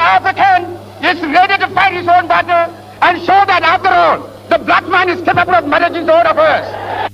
African is ready to fight his own battle and show that after all, the black man is capable of managing the own affairs.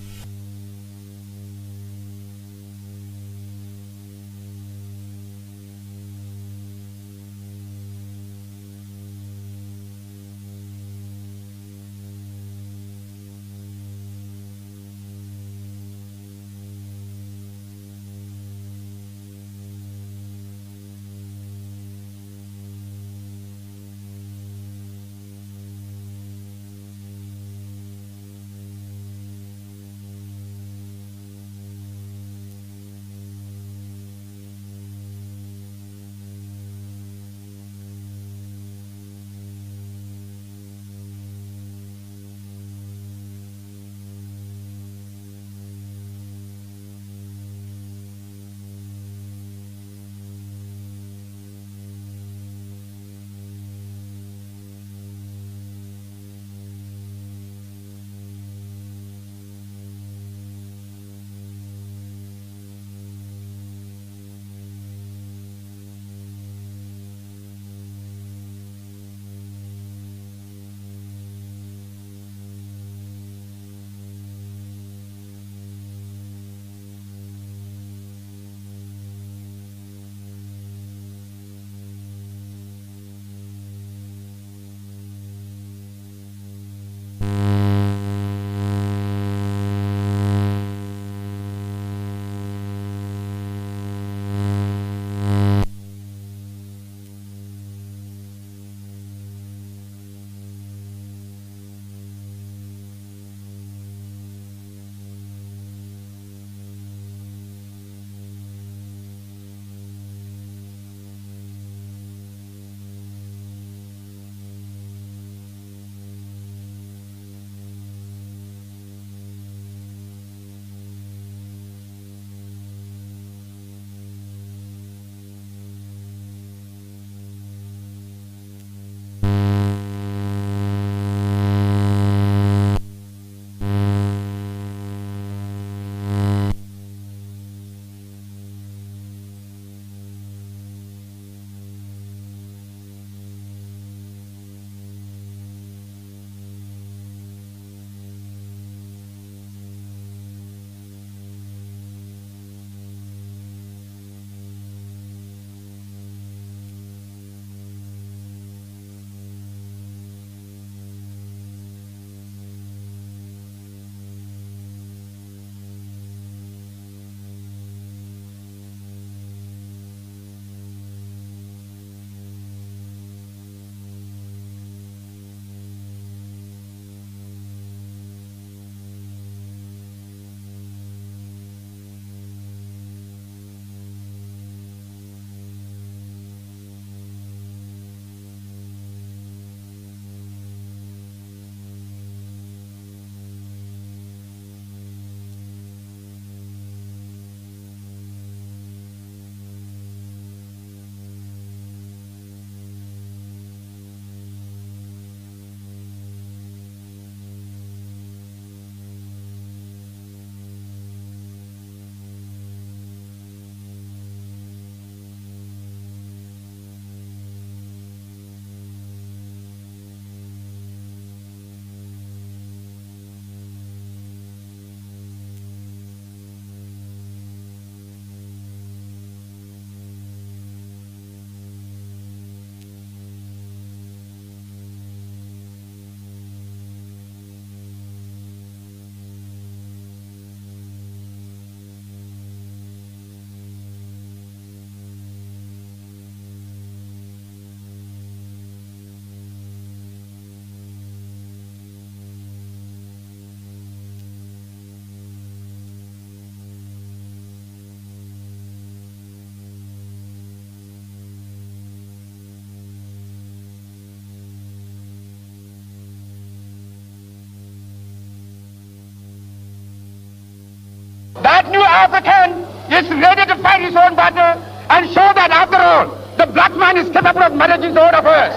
That new African is ready to fight his own battle and show that after all, the black man is capable of managing his own affairs.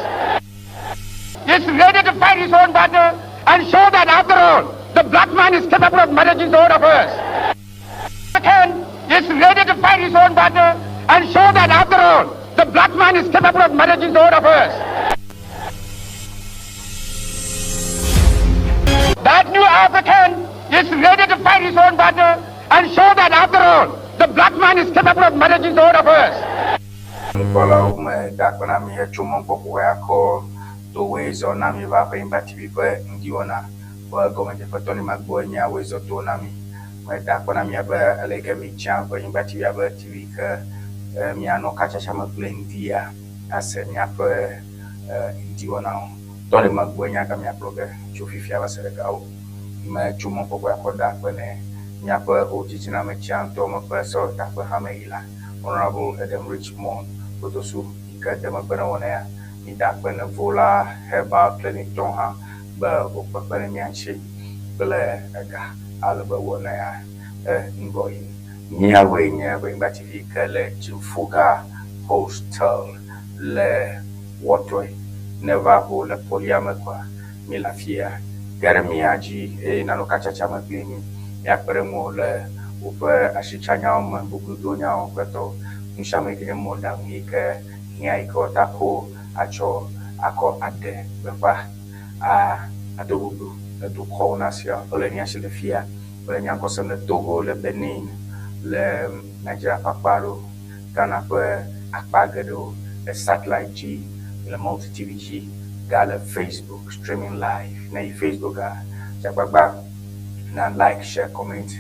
Is ready to fight his own battle and show that after all, the black man is capable of managing his own affairs. African is ready to fight his own battle and show that after all, the black man is capable of managing the whole affairs. That new African is ready to fight his own battle and show that after all, the black man is capable of managing the whole affairs. Follow my dark when I'm here to Monpopo, call the ways on Nami Vaping Bativi, Ŋdi Wɔna, well, going to Tony Mark-Boye, ways of Tonami. My dark when I'm here, a leg of me champ, but in Bativia TV, Miano Catchama playing dear. I said, Ŋdi Wɔna, Tony Mark-Boye, Yakamia blogger, Chufifia was a go. My Chumonpopo, dark when Nyapa, Ojitina, my champ, Tomo Perso, Dapper Hameila, Honorable Adam Richmond. Potosu ikadema banaona idakbana vola heba clinic tonha ba okpakpana mianchi bele aga alba wona ya ngoi nyawe ngati kale chifuga hostel le wotwe neva ho le poliama kwa milafia garamiaji nanokacha chama plini yakperemo le upe ashichanya mbuku donya okweto Nshame kwenye moda mwike Nyaiko tako Acho Ako ade Befa Adogudu Aduko nasya Ole nyashi le fia Ole nyankosa le Togo Le Benin Le Nigeria Paparo Ghana pe Akpagado Le Satellite G Le Multi TV G Gala Facebook Streaming live Na Facebook Chakbagba Na like, share, comment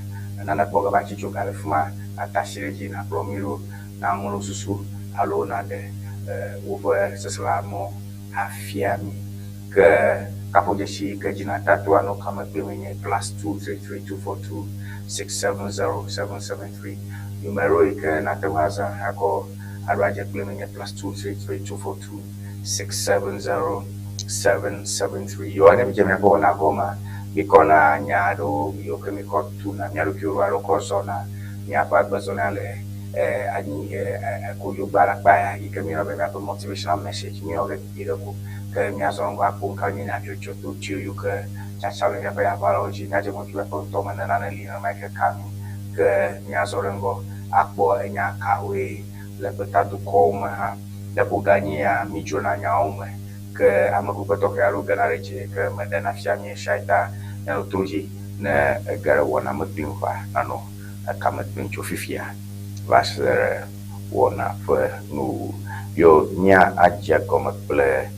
Nana boga bachi chuka le fuma Atashire na promiro na ngolo susu alo na de over seselamo afiami ke kapojeshi ke jina tatu ano kama pemenye +2332426707773 numero ike na tewaza hako araje pemenye +2332426707773 yo ane mjeme ko na goma bikona nyado yo kemiko tu na nyado kiwaro kosona nyapa bazona le you can be a motivational message. Me already did a book. Me as on what book can you have your to you can just tell me about biology. Not want to report Tom and another leader make a coming. Me as on go Akbo and Yakawe, Lepetatu Koma, the Bugania, Mijona Yaume, Amakupa Ganarich, Madana Shami Shaita, Tuji, Ŋdi Wɔna Mudinfa, Nano, a Kamat Pincho Fifia. Vasere Wɔna pe nu yo nya aja kome kple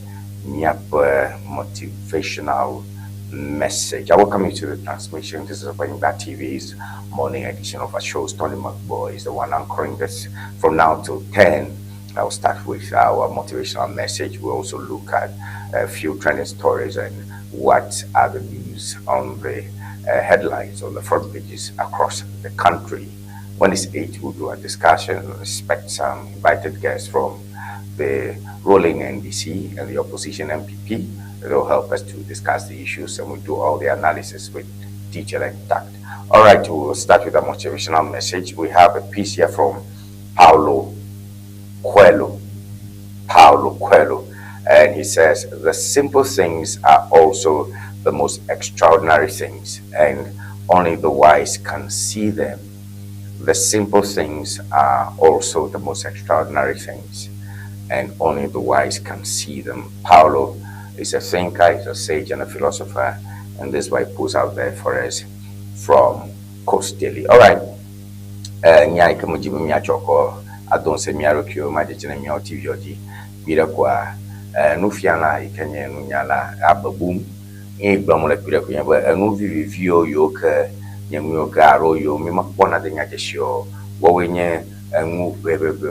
miape motivational message. I welcome you to the transmission. This is Ewenyigba TV's morning edition of our shows. Tony Mark-Boye is the one anchoring this from now till 10. I'll start with our motivational message. We'll also look at a few trending stories and what are the news on the headlines on the front pages across the country. When it's 8, we'll do a discussion and expect some invited guests from the ruling NDC and the opposition MPP. They'll help us to discuss the issues and we'll do all the analysis with detail and tact. All right, we'll start with a motivational message. We have a piece here from Paulo Coelho. And he says, the simple things are also the most extraordinary things, and only the wise can see them. The simple things are also the most extraordinary things, and only the wise can see them. Paulo is a thinker, he's a sage and a philosopher, and this is why he puts out there for us from Coast Daily. All right. Nyai kamujibu miachoko adonse miarokyo majechene miao TV oji bila kwa nufiana ikenye nunyala ababum igba pira kunya ba nu vivio yo ka nyamu garo yo mi makpona de nyajesho wo wenye nu bebebe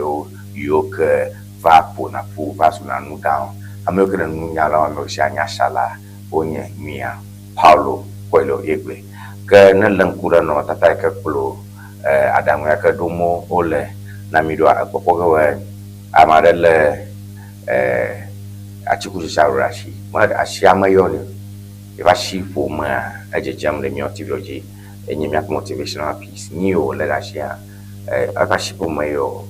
yo ka vapo na pu vasu na nu down ameoke na nunyala wa mshanya shala onye mia Paulo Coelho egbe ka na lankura no tata ka klo adamu yaka domo ole na midwa akpokowe amarele achikuji shawrashi ma ashama yoni ibashi foma ajejam le miotivoji enyemia motivational piece niyo le rashia abashi foma yo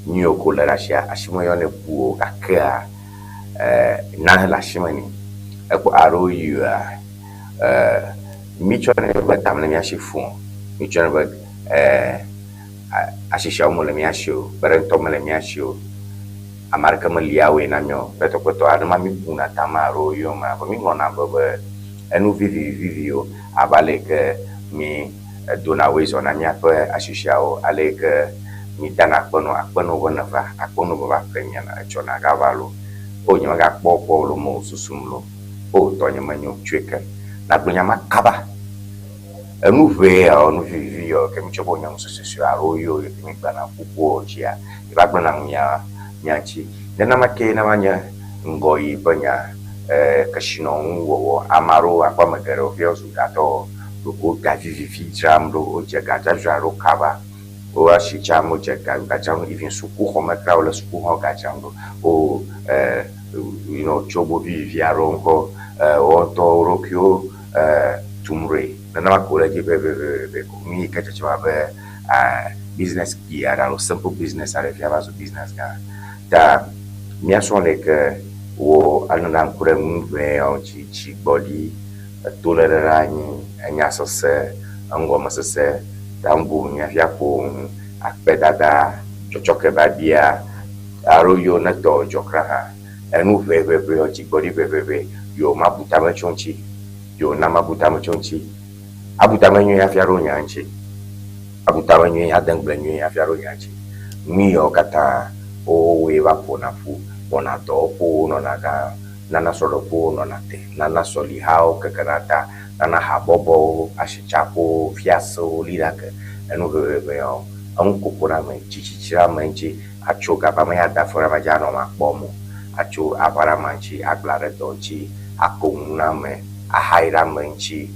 niyo ko le rashia ashimo yone buo kakra na la shimani eko aro you michone batamle miashifu michone ashisha umole miasho berento mele miasho amarka maliawe na myo beto kweto adama mi buna tamaro yo ma ko mi ngona bobe enu vivio abale ke mi dona wezo na mia pe ashishao ale ke mi dana akpono wona va akpono ba premia na chona gavalo o nyama ga popo lo mo susumlo o to nyama nyo chweka na gbonya makaba enu nu vivio ke mi chobo nyam susu aro yo mi bana pupo chia ba gbona nyachi nena make na manya ngoi banya kashino wo amaro akwa magero fio su dato ko gaji vivi jamro o jega jaro kaba o ashi chamo jega gajam even suku ho makra o suku ho gajamro o chobo vivi aronko o to rokyo tumre nena makole ji be mi kacha chwa be business ki ara lo simple business ara fia vaso business ga da mia sonne que o anana kure mve o chi body tolerani anya sose angoma sose dambu nya fia ko akpedada chochoke babia aroyo na to jokra enu ve o chi body ve yo mabuta machonchi yo na mabuta machonchi abuta manyo ya fia ro nyanchi abuta manyo ya dangbla nyo ya fia ro nyanchi mi o kata o we va pona fu pona do po no naga nana solo po no nate nana soli hao kakanata nana habobo ashichapo fiaso liraka enu we o an kokora me chichichira manchi acho gaba me ada fora majano ma bomo acho abara manchi aglare donchi akona me ahaira manchi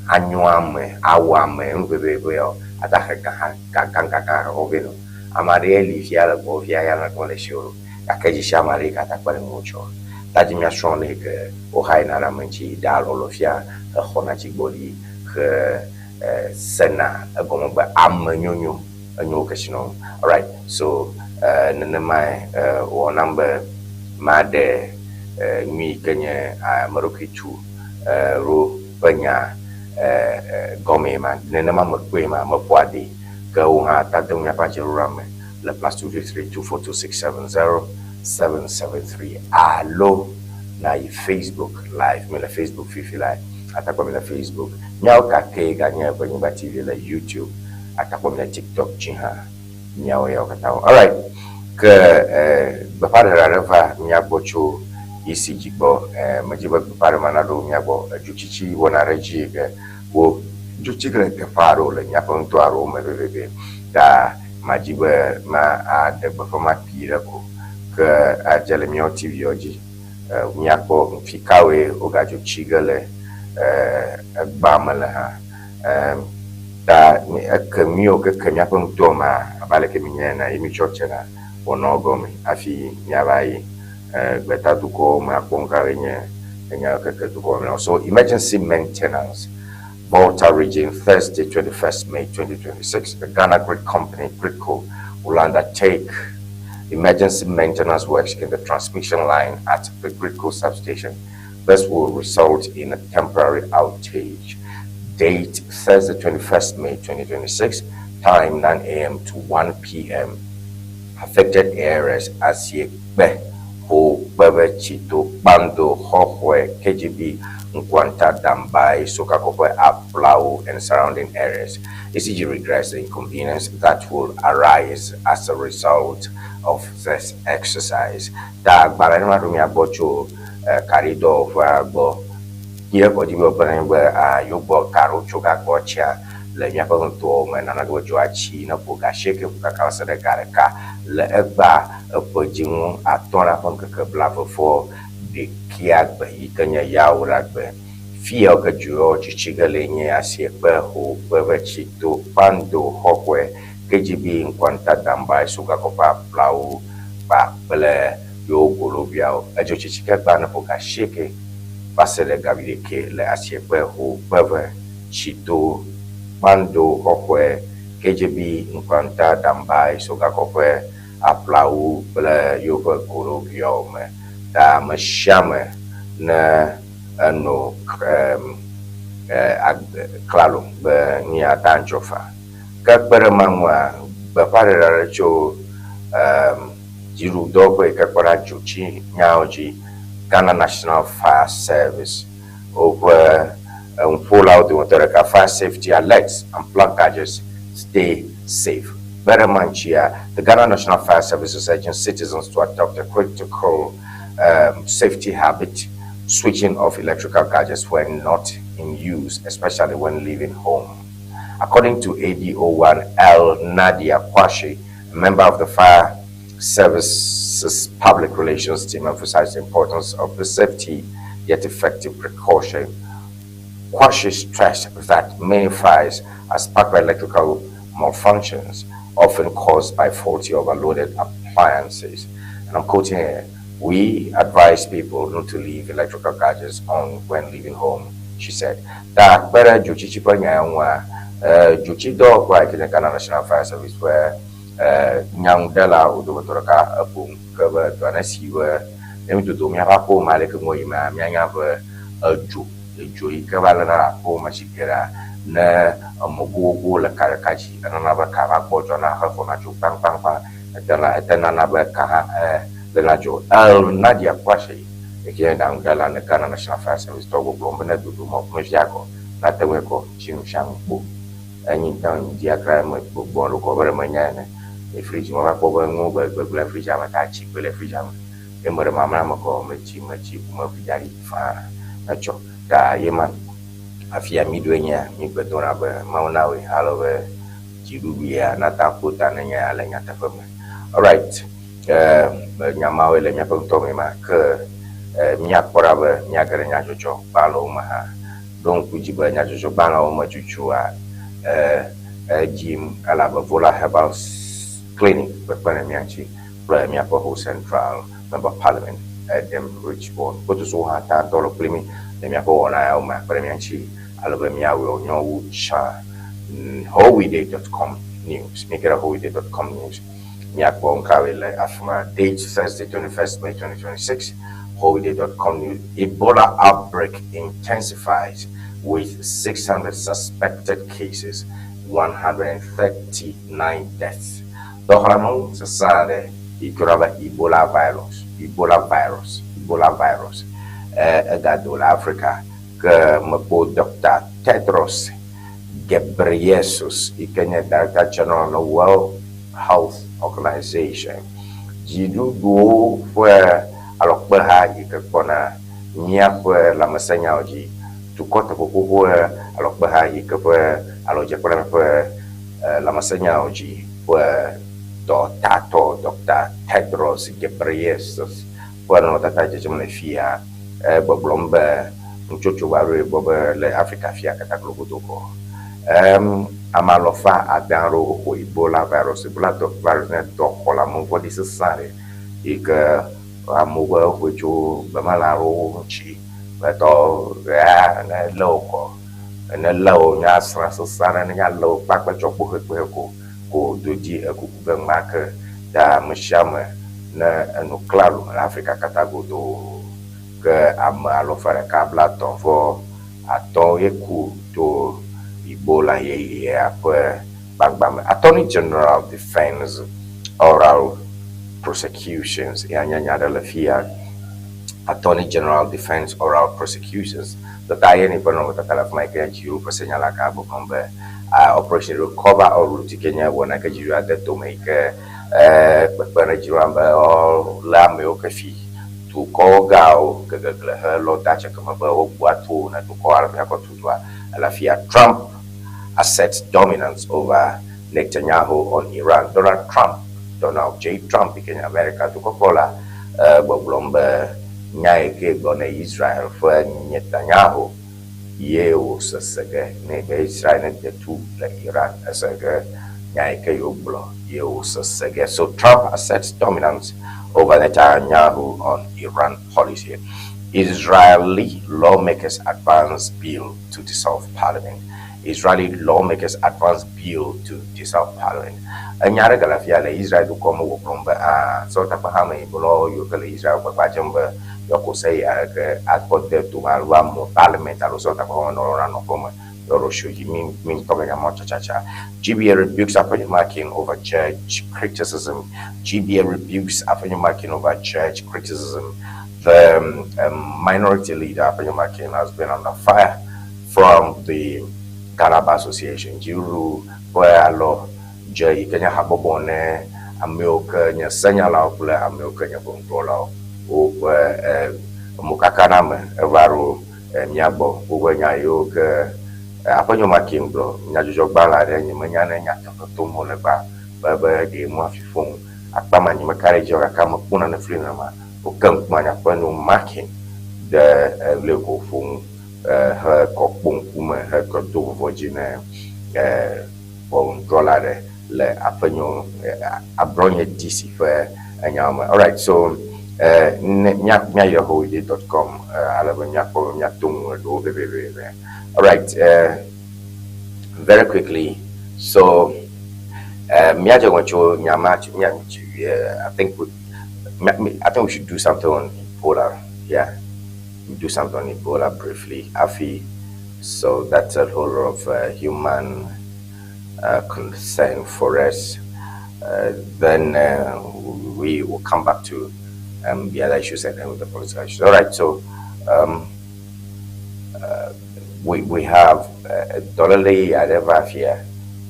anywa me awa me we o ataka kaka oveno amareli fiala go fiala na collection akaji shamari kata kwale mucho taji mia shone ke o haina na manchi dalo lo fia khona chiboli ke sena gomo ba amanyonyo anyo kashino. All right, so nana mai o number made mi kenya marukichu ro banya gome man nana mamwe ma mapwadi go ha tatung ya pachirurame le +233242670 allo na Facebook live me la Facebook fifi live atakwa me la Facebook nyao kake ganya Ewenyigba TV la YouTube atakwa me la TikTok chiha nyao ya katao. All right, ke bapare rareva nyabocho isi jibo majiba bapare manado nyabo juchichi wona reji ke wo juchigre ke faro le nyapon to aro mebebe da majiba ma a de bafama pira ko ke a jelemio TV oji nyapo fikawe ogajo chigale bamala ha da ke mio ke nyapon to ma abale ke minyana imi chochena onogomi afi nyabai beta duko ma ponga renye nya ke duko no. So emergency maintenance Volta region, Thursday, 21st May 2026. The Ghana Grid Company, Gridco, will undertake emergency maintenance works in the transmission line at the Gridco substation. This will result in a temporary outage. Date, Thursday, 21st May 2026. Time, 9 a.m. to 1 p.m. Affected areas as Yekbe, Ho, Bebe, Chito, Bando, Hokwe, KGB, Nkwanta, Dambai, Sokakope, Aplau, and surrounding areas. ECG regrets the inconvenience that will arise as a result of this exercise. Da Baranima Rumia Bocho, Carido, Bo, here Kodibo Banangwe, Yobo, Caro, Choka, Gocha, Lemia to Mananago Joachi, Napoga, Shake, Kakasa, the Garaka, Leba, Pojimo, Atona, Ponka, Blavo for the Kiagba, Ikanya Yauragbe, Fia Gajuo, Chichigalenye, Asiekbe, Ho, Bevechito, Pando, Hokwe, KGB, Nkwanta, Dambai, Sugakopa, Plau, Ple, Yogolobiao, Ajochichika, Banapoga, Shake, Basele Gavileke, Le Asiekbe, Ho, Bevechito, Pando, Hokwe, KGB, Nkwanta, Dambai, Sugakope, Aplau, Ple, Yogolobiao, da mashame na no klalo be ni atanchofa ka pere manwa be parera cho Jiru Dogo Ekapara Juchi Nyaoji, Ghana National Fire Service, over pull out the fire safety alerts and plug gadgets, stay safe. Very much here, the Ghana National Fire Service is urging citizens to adopt a critical safety habit, switching off electrical gadgets when not in use, especially when leaving home. According to AD01 L. Nadia Kwashi, a member of the Fire Service's public relations team, emphasized the importance of the safety yet effective precaution. Kwashi stressed that many fires are sparked by electrical malfunctions, often caused by faulty overloaded appliances. And I'm quoting here, "We advise people not to leave electrical gadgets on when leaving home," she said. That better Juchi Juchi dog like in the Ghana National Fire Service where Nyang Della Udovatoka Apum cover to an SU to do me have a poem like a moima, Myanga a Joy Cavalana Poma Shikera, Ne a Mogo la Karakachi, and another Karapo on a half on a Chupan Pampa, and another Kaha the Najo El Nadia Kwashi, again down Della and the Ghana National Fire Service Togo Blombana to do Mojako, not the Weko, Chim Shang Book. And down diagram with Bobo cover manana, a fridge more over and over, but fridge amatachi, but a fridge am. And what a mamma call me cheap, Murphy far. Nacho, da yeman. A fear midwenya, me but don't have a Maunawi, Halloween, Jibubia, Nata put an Alangata for me. All right, Yamawe, let me put Tommy Mark, Miak Poraba, Nyaka and Yajo, Balo Maha. Don't put you by Yajo Bano, Machuchua. Jim Alabavola Herbal Clinic, but Panamianchi, Miapo Central, Member Parliament, Dem Richborn, but so hard to dollar plimi, the Miapo and I, my Panamianchi, Alabamia will know Cha, Holiday.com news, make it a Holiday.com news. Miapo Kawile Afma, date Thursday 21st May 2026, Holiday.com news. Ebola outbreak intensifies with 600 suspected cases, 139 deaths. Dohramon Sasade, Ebola virus. Egadol Africa, Mapo Dr. Tedros Ghebreyesus, Kenya Director General of the World Health Organization. Jidu go where Alokbeha Ikakona, Niakwe Lamasanyaoji. To cut where Alokbaha Yikapa, Alojapana, Lamasanya Oji, where Dr. Tedros Ghebreyesus, where not a Tajamafia, Boblomba, Muchochuari, Bober, Le Africa Fia Cataglobutoco. Amalofa Adaro, Ebola virus, virus net dog, Holamon, what is a sari, Ika Amover, which you Bamalaro, Chi. But all and a local and a low Nasra Sana and a low Papa Choco go do G a Kukuban marker, da Mashama, and Claro, Africa Catago do Amalofa Cablato for a Toyeku to Ebola per Bangbam. Attorney General defends oral prosecutions, Yanyada Lafia. Attorney General defends oral prosecutions. The Diane Ipono that I have my you for Senala Cabo Combe Operation Recover or Route Kenya when I get you at to make Banajuramba or Lamio Kafi to call Gao, her Lord Dachacamaba, Watu, and to call Yakotua, Alafia. Trump asserts dominance over Netanyahu on Iran. Donald J. Trump in America to Coca-Cola, Boblomba. Nyaike gone Israel for Netanyahu, Yeo Sasage, Nebe Israel the two like Iran as a Nyaike Yublo, Yeo Sasage. So Trump asserts dominance over Netanyahu on Iran policy. Israeli lawmakers advance bill to dissolve parliament. Israeli lawmakers advance bill to dissolve parliament. Anyara galafia le Israel to come over from so tapahame below you Israel Pajamba. Yoko say at what there to Malwam parliament, also Tapahon or Ranokoma, GBA rebukes marking over church criticism. GBA rebukes marking over church criticism. The minority leader marking has been under fire from the Ghana Bar Association. Juru Boyalo Jay Kenya Habobone Amilka Nya Senyala Kule Amilka Nya Bongola o Mukakaname Evaro Nyabo Uganya Yoga apanyo making bro nyajojo gbala re nyi manyana nya to mo le ba de mo afifon akpama nyi makare je aka makuna na free na ma o kan kuma nya panu making the level fun her kokpon kuma her ko do vojina bon dollar le apanyo abronye DC for anyama. All right, so nyayahoide.com alaba nyako nyatung do bebe. All right, very quickly. So, I think we should do something on Ebola. Yeah, we do something on Ebola briefly, Afi. So that's a whole lot of human concern for us. Then we will come back to the other issues and then with the political issues. All right, so. We have Dolly Adevafia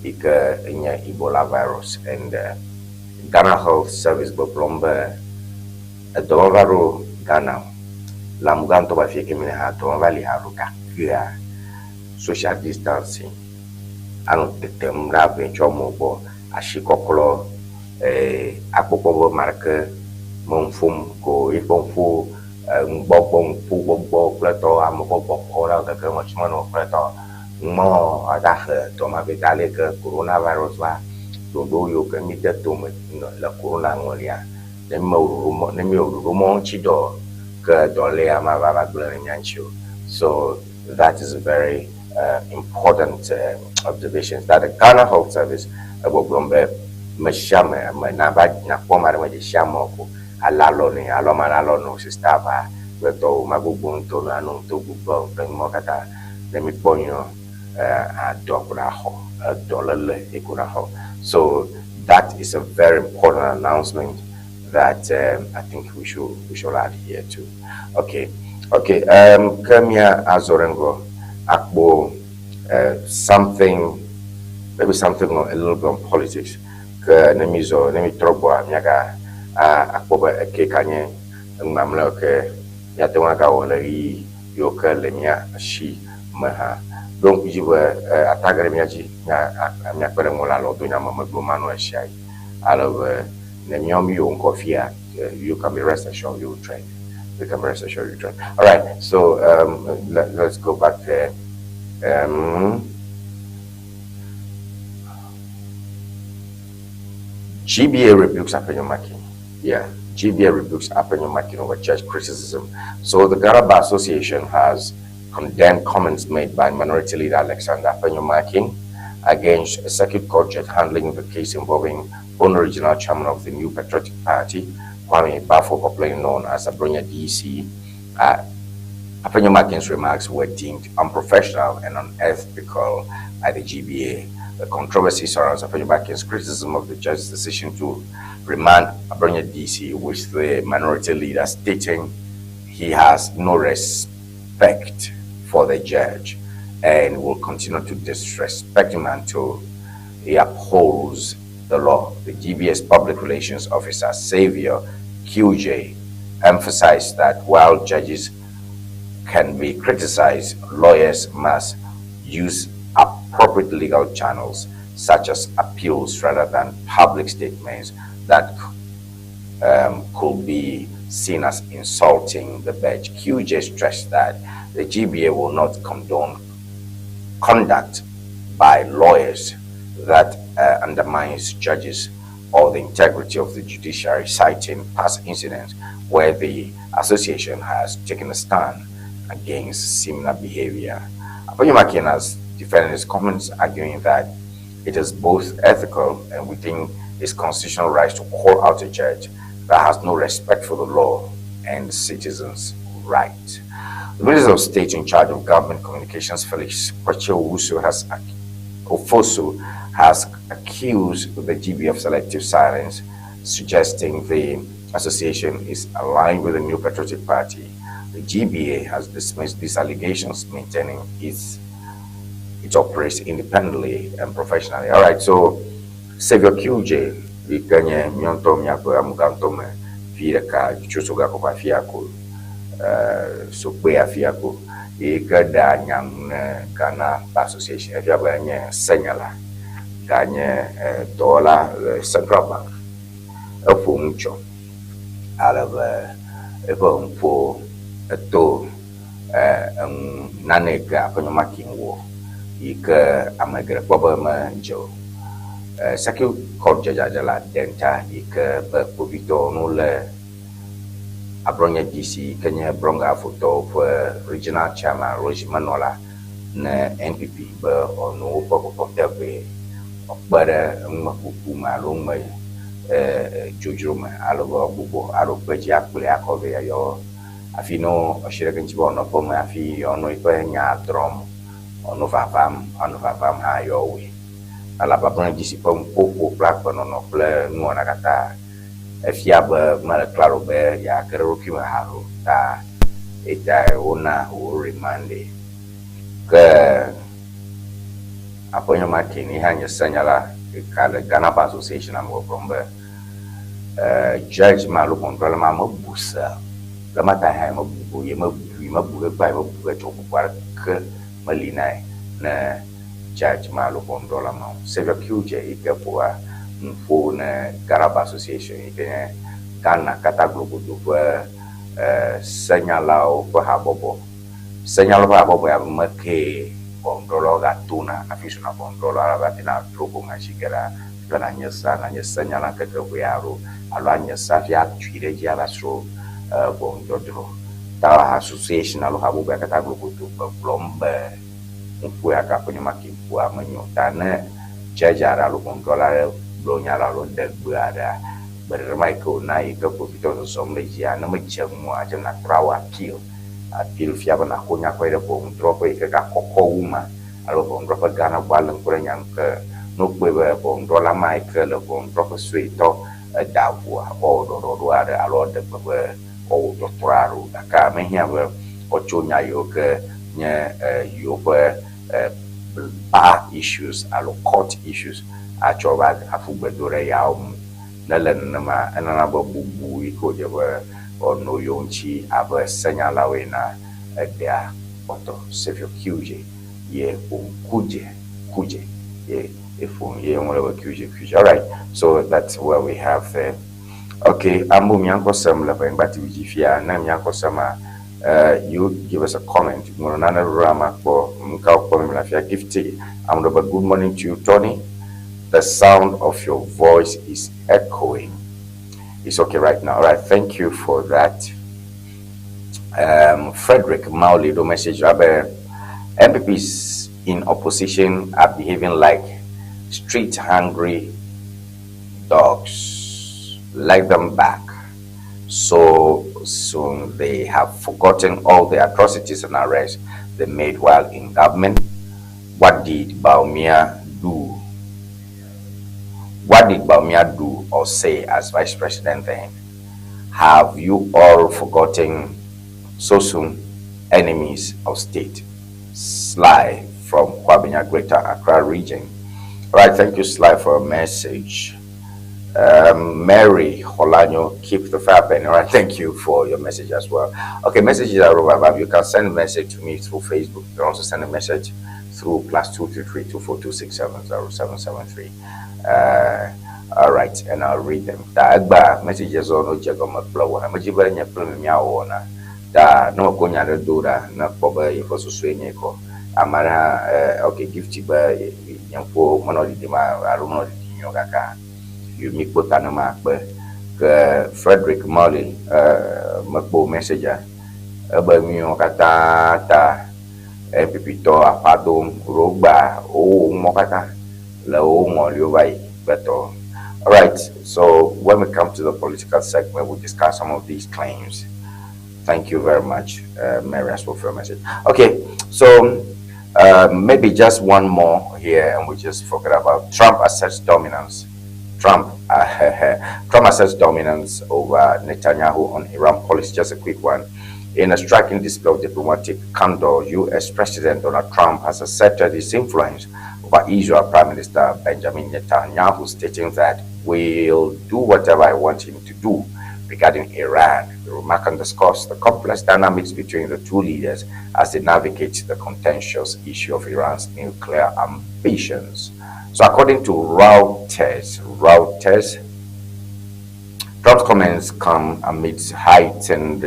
in Ebola virus and Ghana Health Service Boplomba Dolavaro Ghana Lamuganto Bafiki Minaha Donvali Haruka social distancing and the Temra Benchomobo Ashikokolo Apopo Marker Monfum Go Iponfu Bobong Pubo Plato, Amobo Ora, the Gamachman of Plato, Mo Adaha, Toma Vitalica, coronavirus, to do you committed to La Corona Molia, the Mo Rumon Chido, Dolea Mavava Glenyancho. So that is a very important observation that the Ghana Health Service about Blombe Mashama, Manaba, Napoma, Shamo. Alalo no sistaba weto magubunto na no to gubo mokata lemi ponyo dollar ekuraho. So that is a very important announcement that I think we should add here too. Okay Kemia Azorengo Akbo maybe something a little bit on politics. Nemi trobo miaga Akoba Kekanye Mamla Yatawaka Olari Yoka Lemia Shi Maha. Donc you were Atagamiaji Nakola Lodunya Mamagumano Shai. Alove Nemiomi Unkofia, you can be rest assured you will train. You can be rest assured you train. Alright, so let's go back there. GBA rebukes Apenyomaki. Yeah, GBA rebukes Apenyomaki over church criticism. So the Ghana Bar Association has condemned comments made by Minority Leader Alexander Apenyomaki against a circuit court judge handling the case involving one original chairman of the New Patriotic Party, Kwame Bafo, popularly known as Abronya DC. Apenyomaki remarks were deemed unprofessional and unethical by the GBA. The controversy surrounds Apenyomaki criticism of the judge's decision to remand Abronya DC, with the minority leader stating he has no respect for the judge and will continue to disrespect him until he upholds the law. The GBA's public relations officer, Xavier QJ, emphasized that while judges can be criticized, lawyers must use appropriate legal channels such as appeals rather than public statements that could be seen as insulting the bench. QJ stressed that the GBA will not condone conduct by lawyers that undermines judges or the integrity of the judiciary, citing past incidents where the association has taken a stand against similar behavior. Apenyomaki has defended his comments, arguing that it is both ethical and within his constitutional rights to call out a judge that has no respect for the law and citizens' rights. The Minister of State in charge of Government Communications, Felix Kwache Ofosu, has accused the GB of selective silence, suggesting the association is aligned with the New Patriotic Party. The GBA has dismissed these allegations, maintaining it operates independently and professionally. All right, so Savior QJ, the Kenya Myonto Myako Amugantome, Fiaka, Chusuga Kopa Fiako, so Kwea Fiako, Ikada Nyam Ghana Association, if you have a Senyala, Ghana dollar Central Bank, a Funcho, Alava, a Bumpo, a toe, Naneka, Panomaking War. Ika amagre baba jo sakio kodja jala denta ika bobito nule abronya DC kenya bronga photo for regional chairman Roger Manola na NPP ba ono popo tebe okbara makuku maluma jojuma alogo bubo alo beji akule akobe yo afino ashira kenchibo no poma afi ono ipa nya drum ono vapam ha yo we ala babran disipom popo black no kple nuona kata efia ba mala claro be ya kero kima haro ta eta ona o remande ke aponya makini hanya sanyala kala Ghana Association amo brombe judge malu control ma mabusa lama ta ha mabu ye mabu ba mabu choku par ke Malina na judge malu controla ma Savior QJ ikapoa mfo na Ghana Association ikenya Ghana kata grupo do senyala o habobo ya make controlo gatuna afisuna controlo arabatina grupo mashikera kana nyesa nyala keke yaro alanya safia twire jara so bondodro ta association alo habobo kata grupo do plombe mfu ya kaponyo makimfu amanyota na jajara lo controla lo nyala lo degbuada bermaiko na ikapo bito somle jia na mchemu aja na trawa apil fiaba na konya ko ida po dropo ika kokoma alo po dropo Ghana balang ko nyang ke no kwebe po dola maika le po dropo suito dawo o do ada alo de bebe o doctoraro aka mehia we ochonya yo ke nya yo issues alo court issues achoba afubedore ya nalenama anana babubu iko jaba ono yonchi aba senyala wena dia oto Savior QJ ye kuje ye ifun ye whatever QJ. All right, so that's where we have okay ambu myanko sam la ba ngati wijifia na myanko sama you give us a comment nana rama ko mkao ko mlafia gifti amdo ba good morning to you Tony. The sound of your voice is echoing. It's okay right now. All right, thank you for that. Frederick Mauli, the message, MPPs in opposition are behaving like street-hungry dogs. Let them back. So soon they have forgotten all the atrocities and arrests they made while in government. What did Baumia do? What did Baumia do or say as vice president then? Have you all forgotten so soon? Enemies of state. Sly from Kwabinya, Greater Accra region. All right, thank you, Sly, for a message. Mary Holanyo, keep the fire burning. All right, thank you for your message as well. Okay, messages are over. You can send a message to me through Facebook. You can also send a message through +233 242 all right, and I'll read them. Da messages on no jagoma flower. Majiba nya plum nya wona. Da no konya de dora na poba ifo suswenye ko. Amara okay gift ba nyampo mono di ma arumo di nyokaka. You mi kota na makbe ke Frederick Molly makbo messenger. Aba mi kata ta pipito apado roba o mokata la o molio bai beto. All right, so when we come to the political segment, we'll discuss some of these claims. Thank you very much, Mary, as well for your message. Okay, so maybe just one more here, and we just forget about Trump asserts dominance. Trump asserts dominance over Netanyahu on Iran policy. Just a quick one. In a striking display of diplomatic candor, U.S. President Donald Trump has asserted his influence over Israel Prime Minister Benjamin Netanyahu, stating that we'll do whatever I want him to do regarding Iran. The remark underscores the complex dynamics between the two leaders as they navigate the contentious issue of Iran's nuclear ambitions. So according to Reuters, Trump's comments come amidst heightened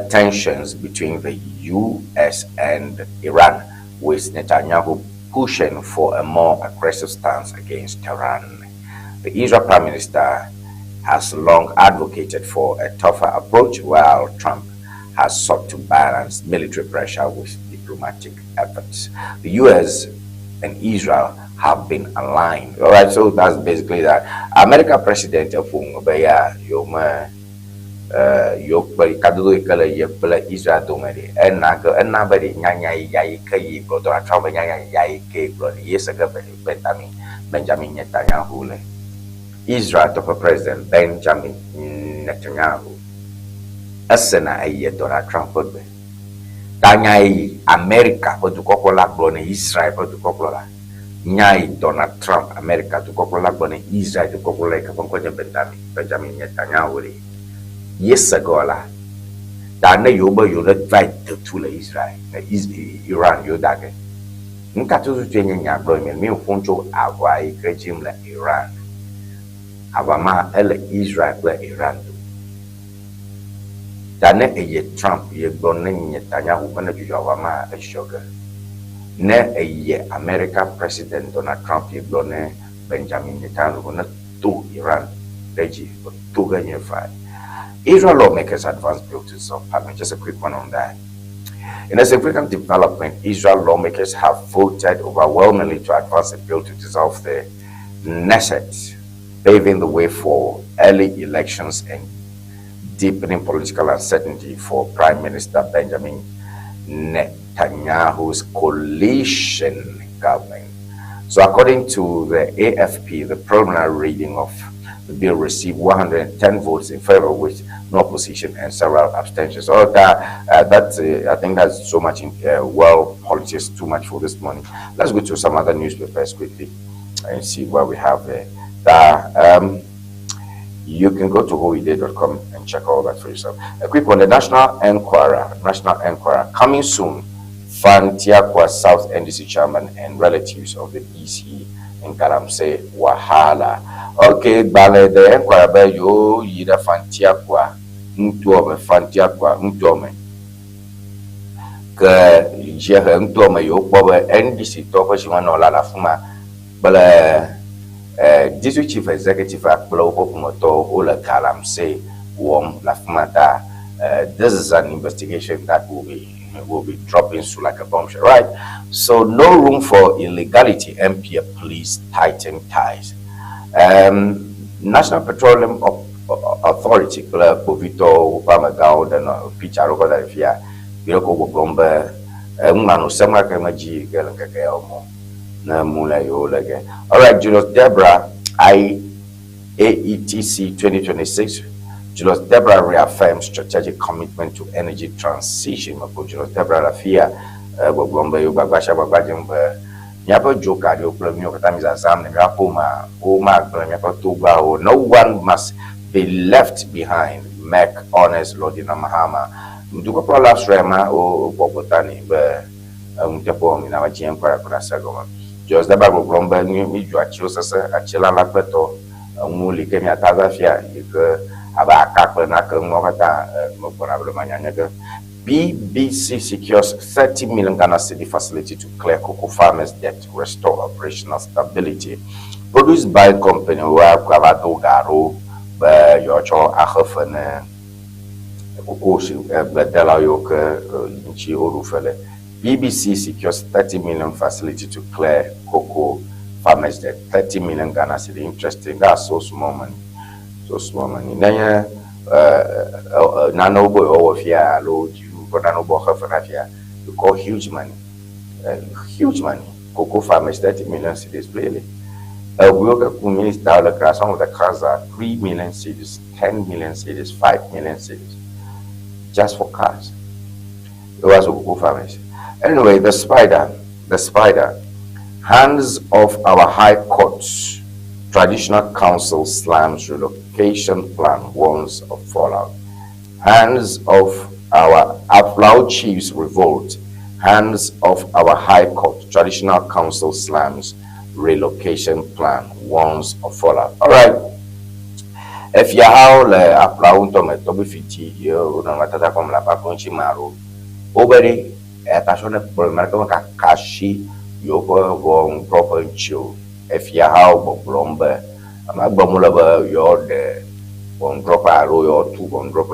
tensions between the U.S. and Iran, with Netanyahu pushing for a more aggressive stance against Tehran. The Israel Prime Minister has long advocated for a tougher approach, while Trump has sought to balance military pressure with diplomatic efforts. The U.S. and Israel have been aligned. All right, so that's basically that. America President Israel domedi and Trump Benjamin Netanyahu. Israel top President Benjamin Netanyahu. Asena Donald Trump. Tanyai America to Cocola Blone Israel to Cocola. Nyai Donald Trump America to Cocola Blone Israel to Cocola Benjamin Netanyahu. Yes, agola. Dane yoba yola fight to Israel. Iran yodage. Nkatu tuenye nyabroime mi ufoncho agwa regime la Iran. Abama ele Israel la Iran. Dane eye Trump ye gbonne Netanyahu bana juju abama eshoga. Ne eye America President Donald Trump ye gbonne Benjamin Netanyahu na to Iran regime to ganye fight. Israel lawmakers advanced bill to dissolve parliament. Just a quick one on that. In a significant development, Israel lawmakers have voted overwhelmingly to advance a bill to dissolve the Knesset, paving the way for early elections and deepening political uncertainty for Prime Minister Benjamin Netanyahu's coalition government. So according to the AFP, the preliminary reading of the bill received 110 votes in favor, with no opposition and several abstentions. So I think that's so much in politics, too much for this morning. Let's go to some other newspapers quickly and see what we have there. You can go to holyday.com and check all that for yourself. A quick one: the National Enquirer coming soon. Fantiakwa South NDC chairman and relatives of the DC in Galamsey Wahala. Okay, Bale the Enquirer yo yida Fantiakwa Fantiakwa ke jehe ntome yo bobe NDC topo shimano la fuma bale district chief executive akplo opomoto ola Galamsey wom la fuma da. This is an investigation that will be dropping so like a bombshell, right? So no room for illegality. MP police tighten ties. National Petroleum Authority, Povito, Upamagao, and Picharo, that if you are Biroko Bomba, Mano Samakamaji, Galakaelmo, Namulayo Lege. All right, Julius Debra, IAETC 2026. Julius Debra reaffirms strategic commitment to energy transition. Julius Debra Rafia, Bomba, Bagasha, Bagajumba. No one must be left behind. Mac honest Lodina Mahama. Duko Laps Rema or Bobotani, but Tapom in our GM Paracasagoma. Just the Bible Bromba, New Joachos, Achilla Lapeto, Muli Kenya Tazafia, you could have a couple Nakamata, Moponabramanaga. BBC secures 30 million Ghana cedi facility to clear cocoa farmers' debt, restore operational stability. Produced by company Kwavado Garo, Yocho Ahofene, Kokoshi, Bedela Yoke, Nchi Orufele. BBC secures 30 million facility to clear cocoa farmers' debt. 30 million Ghana cedi. Interesting. That's so small money. So small money. Then Nano boy over here, low you, but Nano boy here. You call huge money. Huge money. Cocoa farmers, 30 million cities, really. We look at minister, some of the cars are 3 million cities, 10 million cities, 5 million cities, just for cars. It was cocoa farmers. Anyway, the spider, hands of our high courts, traditional council slams relocation plan warns of fallout. Hands of our Aflao chiefs revolt. Hands of our high court, traditional council slams relocation plan warns of fallout. All right. If you have le Aflao to be fiti, you na matata comme la pa konchi maro. Obere attention le problème comme ka kashi yo ko won proper chill. If you have bombe ama gbomulo ba yo de one drop or two one drop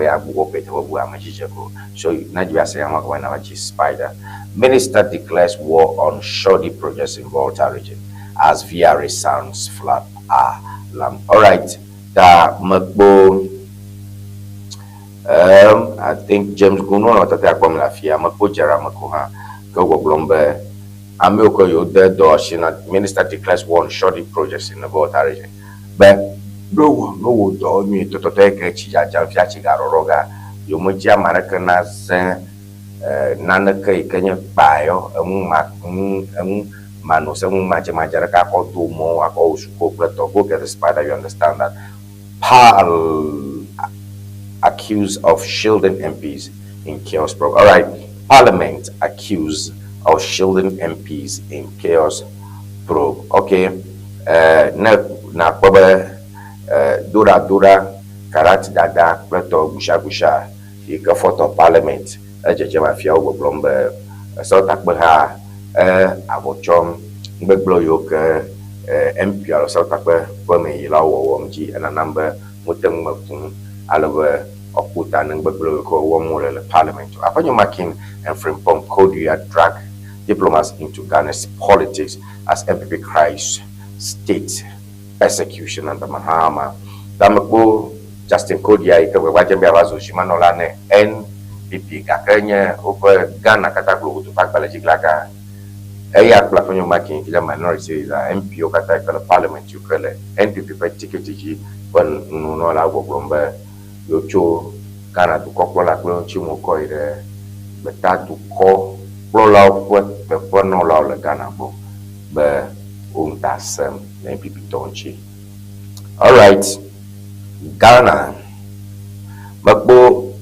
so Nigeria say I'm going to spider. Minister declares war on shoddy projects in Volta region as VRA sounds flat alarm. All right, Makbo. I think James Guno not at that Lafia Makbo Jaramakoha Go Blombe Amilko Yoda Doshina. Minister declares war on shoddy projects in the Volta region. But no do mi to take chijaja fiachigaro roga yomuja marakana se nanaka ikenya bayo mano se majara ka ko dumo ako usuko plato go get the spider. You understand that accused of shielding MPs in chaos probe. All right, Parliament accused of shielding MPs in chaos probe. Okay, na dura karat dada plato busha ika photo parliament ejejema fia ogo blombe so takbe ha abochom ngbeglo yok MP alo so takbe pome ila wo mji na number mutem makun alobe okuta ngbeglo ko wo mole parliament apanyo making and frimpom kodia drag diplomats into Ghana's politics as MPP cries state persecution under Mahama. Damako Justin Kodia ikawajambia wazo shimanolane NPP kakenya over Ghana kataklo to pak balajiglaka eya plafonyo making kila minority za MP okata parliament yukele NPP pa ticket pon no la gbogbombe yocho Ghana to kokola klo chimo koire beta to ko prola pe pono la Ghana bo be untasem NPP Tonchi. All right, Ghana. Makbo,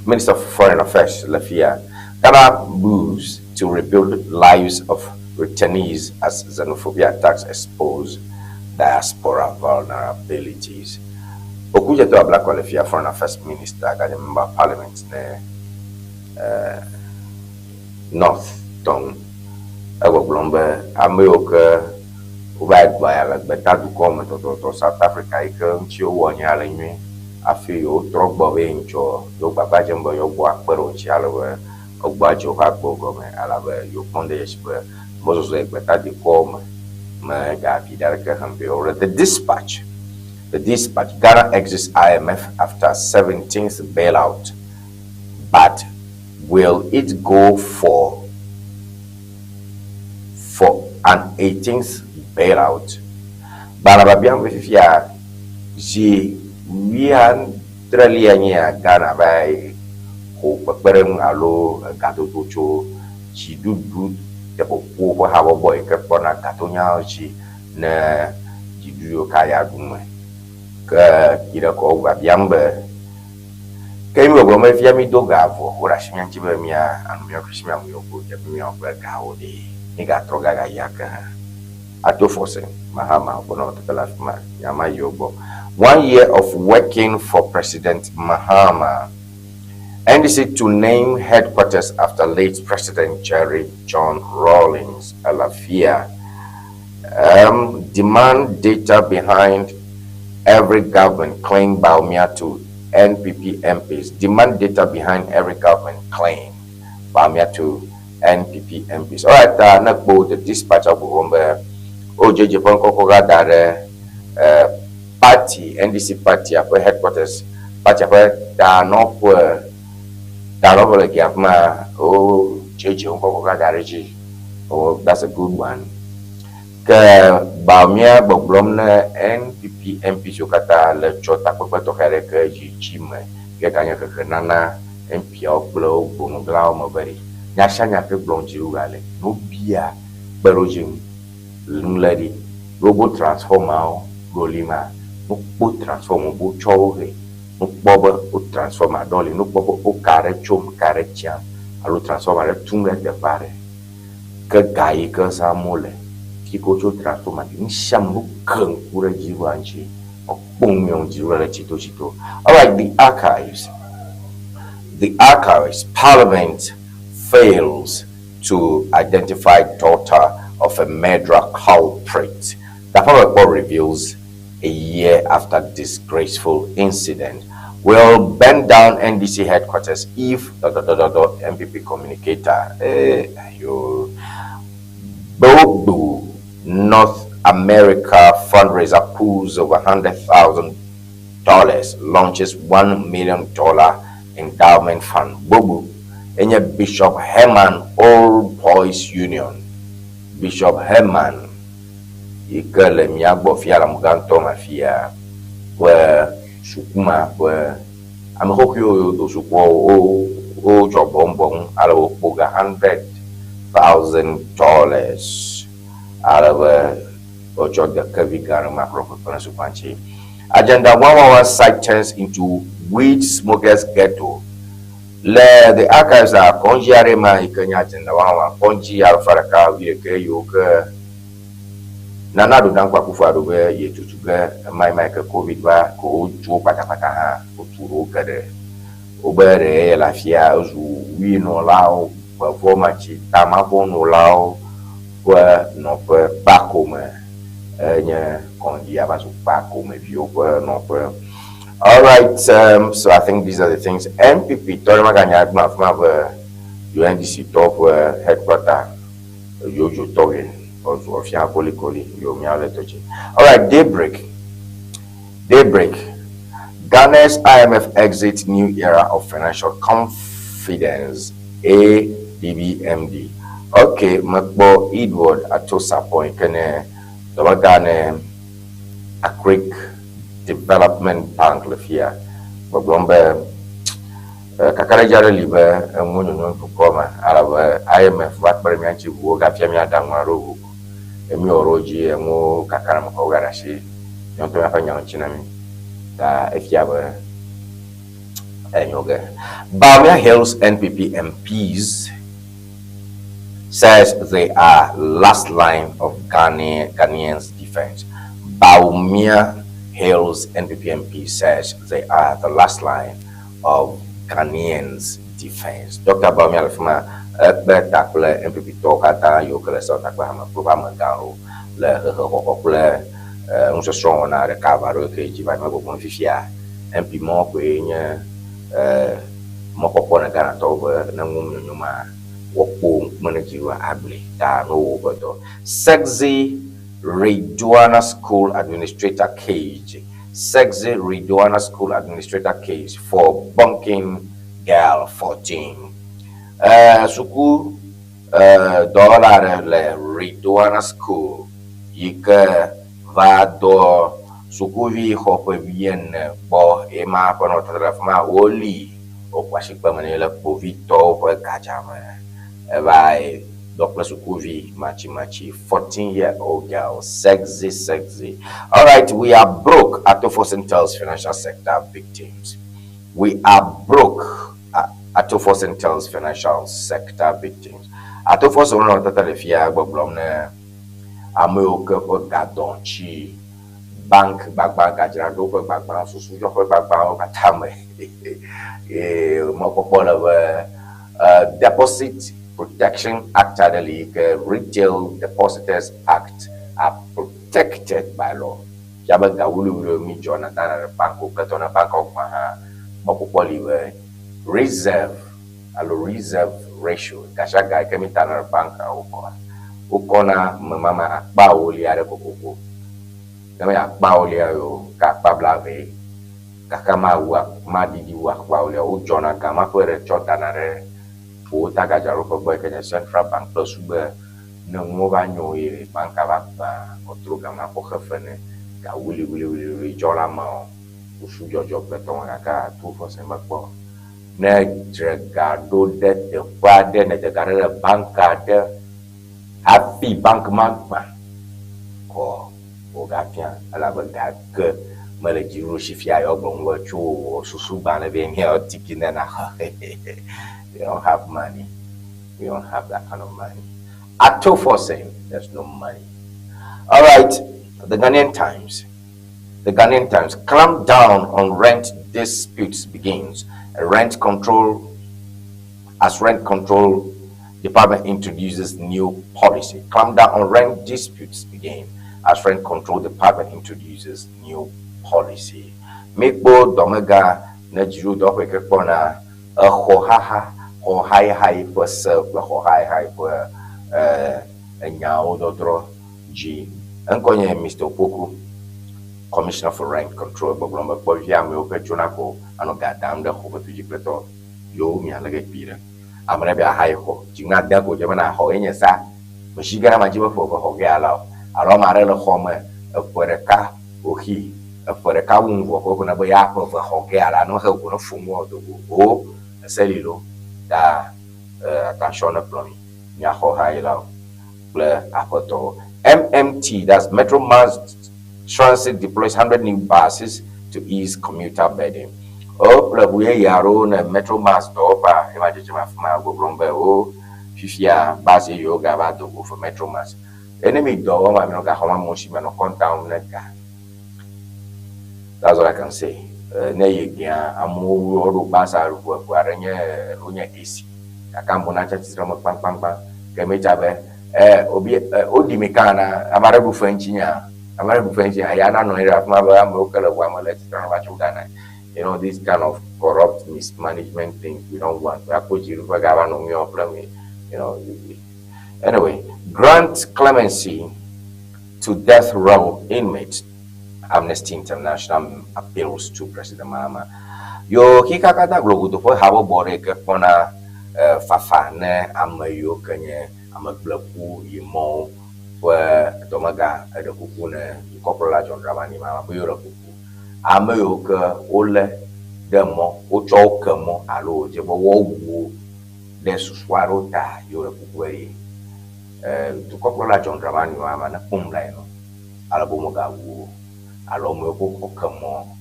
Minister of Foreign Affairs, Lafia. Ghana moves to rebuild lives of returnees as xenophobia attacks expose diaspora vulnerabilities. Okuja to a black Lafia Foreign Affairs Minister, Ghana member of Parliament, North Tongue. Ago blombe America right by like better to come to South Africa ikanchi owo nya ala nwi afi o trogbo we ncho do baba jembo yo bo akpero chi ala we ogbajo ha gbogo me ala we yo ponde yesbe mozo ze better to come ma ga fidarka hambe or the dispatch Ghana exits IMF after 17th bailout, but will it go for an 18th bailout? Banababian with ya, she wian treliania Ghana by hope alo gato tocho, she do the popo have a boy capona catonia, she na jidu kaya gume. Kira ko babiambe came over my fiami dogavo, or a shimia and me Christian Yoko, me of Gaudi. Trogaga yaka ato forcing Mahama Yama Yobo. 1 year of working for President Mahama. NDC to name headquarters after late President Jerry John Rawlings Alafia. Demand data behind every government claim Baumia to NPP MPs. Demand data behind every government claim Baumia to NPP MPs. All right, Nakbo, the dispatch of Bombe, OJ Japan Kokoga Dare, party, NDC party, our headquarters, party, da no like oh, JJ, oh, that's a good one. Baumia Boblomna NPP MP Sokata le chota kwa tokare ke jime ke kanya ke nana MP oklo bonogla mabari nya shanya ke blonji ugale no bia berojin lunladi robo transformer golima no bo transformer bo chowe no bobo o transformer dole no bobo o kare chom kare cham alo transformer tunga de pare ke gai ke samole Kikocho transformer ni shamu kang kura jiwanchi or bongmyong jiwala chito chito. Alright, the archives, Parliament fails to identify daughter of a murder culprit. The report reveals a year after disgraceful incident will bend down NDC headquarters if MPP communicator Bobu North America fundraiser pools over $100,000, launches $1 million endowment fund. Bobu, Enya Bishop Herman Old Boys Union. Bishop Herman, Ikele Miagbo Fiala Muganto Mafia, where Sukuma, where I'm hoping you Suko, oh, job bombong, Alo Boga $100,000. Agenda 111 site turns into weed smokers ghetto. The archives are Conjiarema Ikanya agenda 111 Conji Alfaraka Vieke Yoga Nanado Dankwa Kufaruga Yetuga my COVID ba ko jo patapata uturo kade obere la fia zu wi no lao performa chi tamabo no lao no bakome nya kondia basu bakome bio no. All right, so I think these are the things. MPP Tony Mark-Boye from UNDC top headquarter Yojo Toge also of Yakoli Koli Yomiale Tochi. All right, daybreak. Ghana's IMF exit new era of financial confidence. ADBMD. Okay, Makbo Edward Atosa point kene Ghana a quick development bank lefia Boblombe kakara jare libe ngunu non koma ala IMF wat premianchi wo gafia mi adamaro emi oroji emo kakara mko garashi nyonto ya fanya chinami da efiaba enyoge Bamia Hills NPP MPs says they are last line of Ghanaians defense. Bamia Hills NPP MP says they are the last line of Ghanaians defense. Dr. Bamia Lefma kple MPP Tokata Yokele Sotakama Probama Garo le unso strong na recover ke jiba mabo konfifia MP mo kwenye mokopona Ghana toba na nyuma wokpo manajiwa able da no obodo sexy Ridwana School Administrator cage. Sexy Ridwana School Administrator cage for bunking girl 14. Suku dollar le Ridwana School yike va do suku vi hope bien bo ema kono trafma oli o kwashikpa manela povito ko kachama vai Dr. Sukuvi Machi 14-year-old girl, sexy. All right, we are broke. Atofos tells financial sector victims. We are broke. Atofos tells financial sector victims. Atofos on the telefia boblomne amoke ko gadonchi bank gajra do ko bagba susu jo ko bagba batame mokopola deposit Protection Act, Retail Depositors Act are protected by law. Yabanga wulu mi Jonathan the bank katona bank of Mokopoli reserve ratio. Kashaga kemitana bank ukona mama akba oli are kokoko. kama ya paulia yo ka pablave kama wa madidi wa paulia o jona kama pere chota na re o ta ga jaro ko boy Kenya Central Bank plus sube no mo ba nyo e banka ba otro kama ko khafene ka wili jola ma o su jojo peton ka tu fo se makbo ne dragado de kwade ne de garere banka de happy bank magma ko o gatia ala banga ke mele jiru shifia yo bongo chu susu bana be mi o tikine na we don't have money. We don't have that kind of money. At 247, there's no money. All right, the Ghanaian Times. The Ghanaian Times. Clamp down on rent disputes begins. Rent control department introduces new policy. Clamp down on rent disputes begin as rent control department introduces new policy. Mekbo domega na jiru dohwe kekpona hohaha ho high for self ho high for nyao dodro g ankonye Mr. Opoku Commissioner for Rent Control boblomba ko via me opechona ko ano gadam de ho betu jipleto yo mi alage pira amana bia high ho jinga da ko jema ho enye sa mo shigara ma jiba fo ho ga alo mare le ho me eporeka ohi eporeka wunwo ko na bo ya ko ho ga no he ko no fumo do o selilo da attention na plan nya ho haila ple apoto MMT, that's Metro Mass Transit, deploys 100 new buses to ease commuter burden. Oh, ple buye yaro na Metro Mass do pa emergency ma go blombe o fifia bus yo ga ba to go for Metro Mass enemy do ma no ga homa mo shi ma no contown na ga. That's what I can say. Na yegia amu oru basa ru ku arenye onye AC akambo na chatira mo pam ke mecha be obi odi mekana amare bu fanchinya ya na no ira ma ba mo kala wa ma let tran ba chugana. You know, this kind of corrupt mismanagement things we don't want. You know, anyway, grant clemency to death row inmates. Amnesty International appeals to President Mahama. Yo hikakata glogo to habo bore ke pona fafane amayo kenye amaglaku yimo wa tomaga de kukune kopla John Dramani Mama buyora kuku amayo ke ole demo o chokamo alo je bo wo de suswaro ta yora kuku to kopla John Dramani Mama na pumla no alabo mo ga wo alo mo ko kamo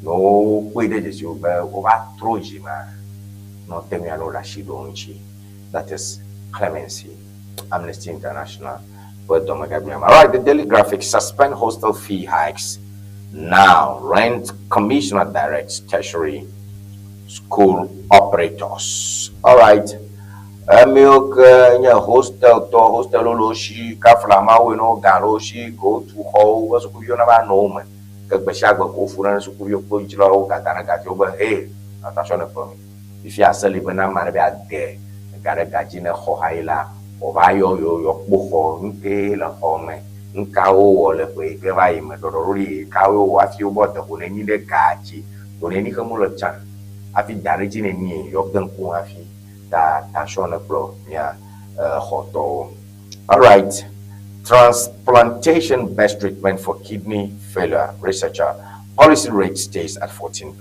no puede decir over trojima no temiano rashidonchi. That is clemency. Amnesty International. But all right, the Daily Graphic suspend hostel fee hikes now. Rent Commissioner directs tertiary school operators. All right. Milk hostel to hostel loshi kaflama we no garoshi go to ho was you never know man. Kagbashagba ko furana su kuyo ko jilo o katana gajo ba attention for me. If you are selling na mare be ade gare gaji na ho haila o ba yo kpoko nke la home nka o wole ko ke ba ime dorori ka o wa fi o bota ko ni de gaji ko ni ka mo lo chan afi dare ji ni yo gan ko afi da attention for ya hoto. All right. Transplantation best treatment for kidney failure. Researcher. Policy rate stays at 14%.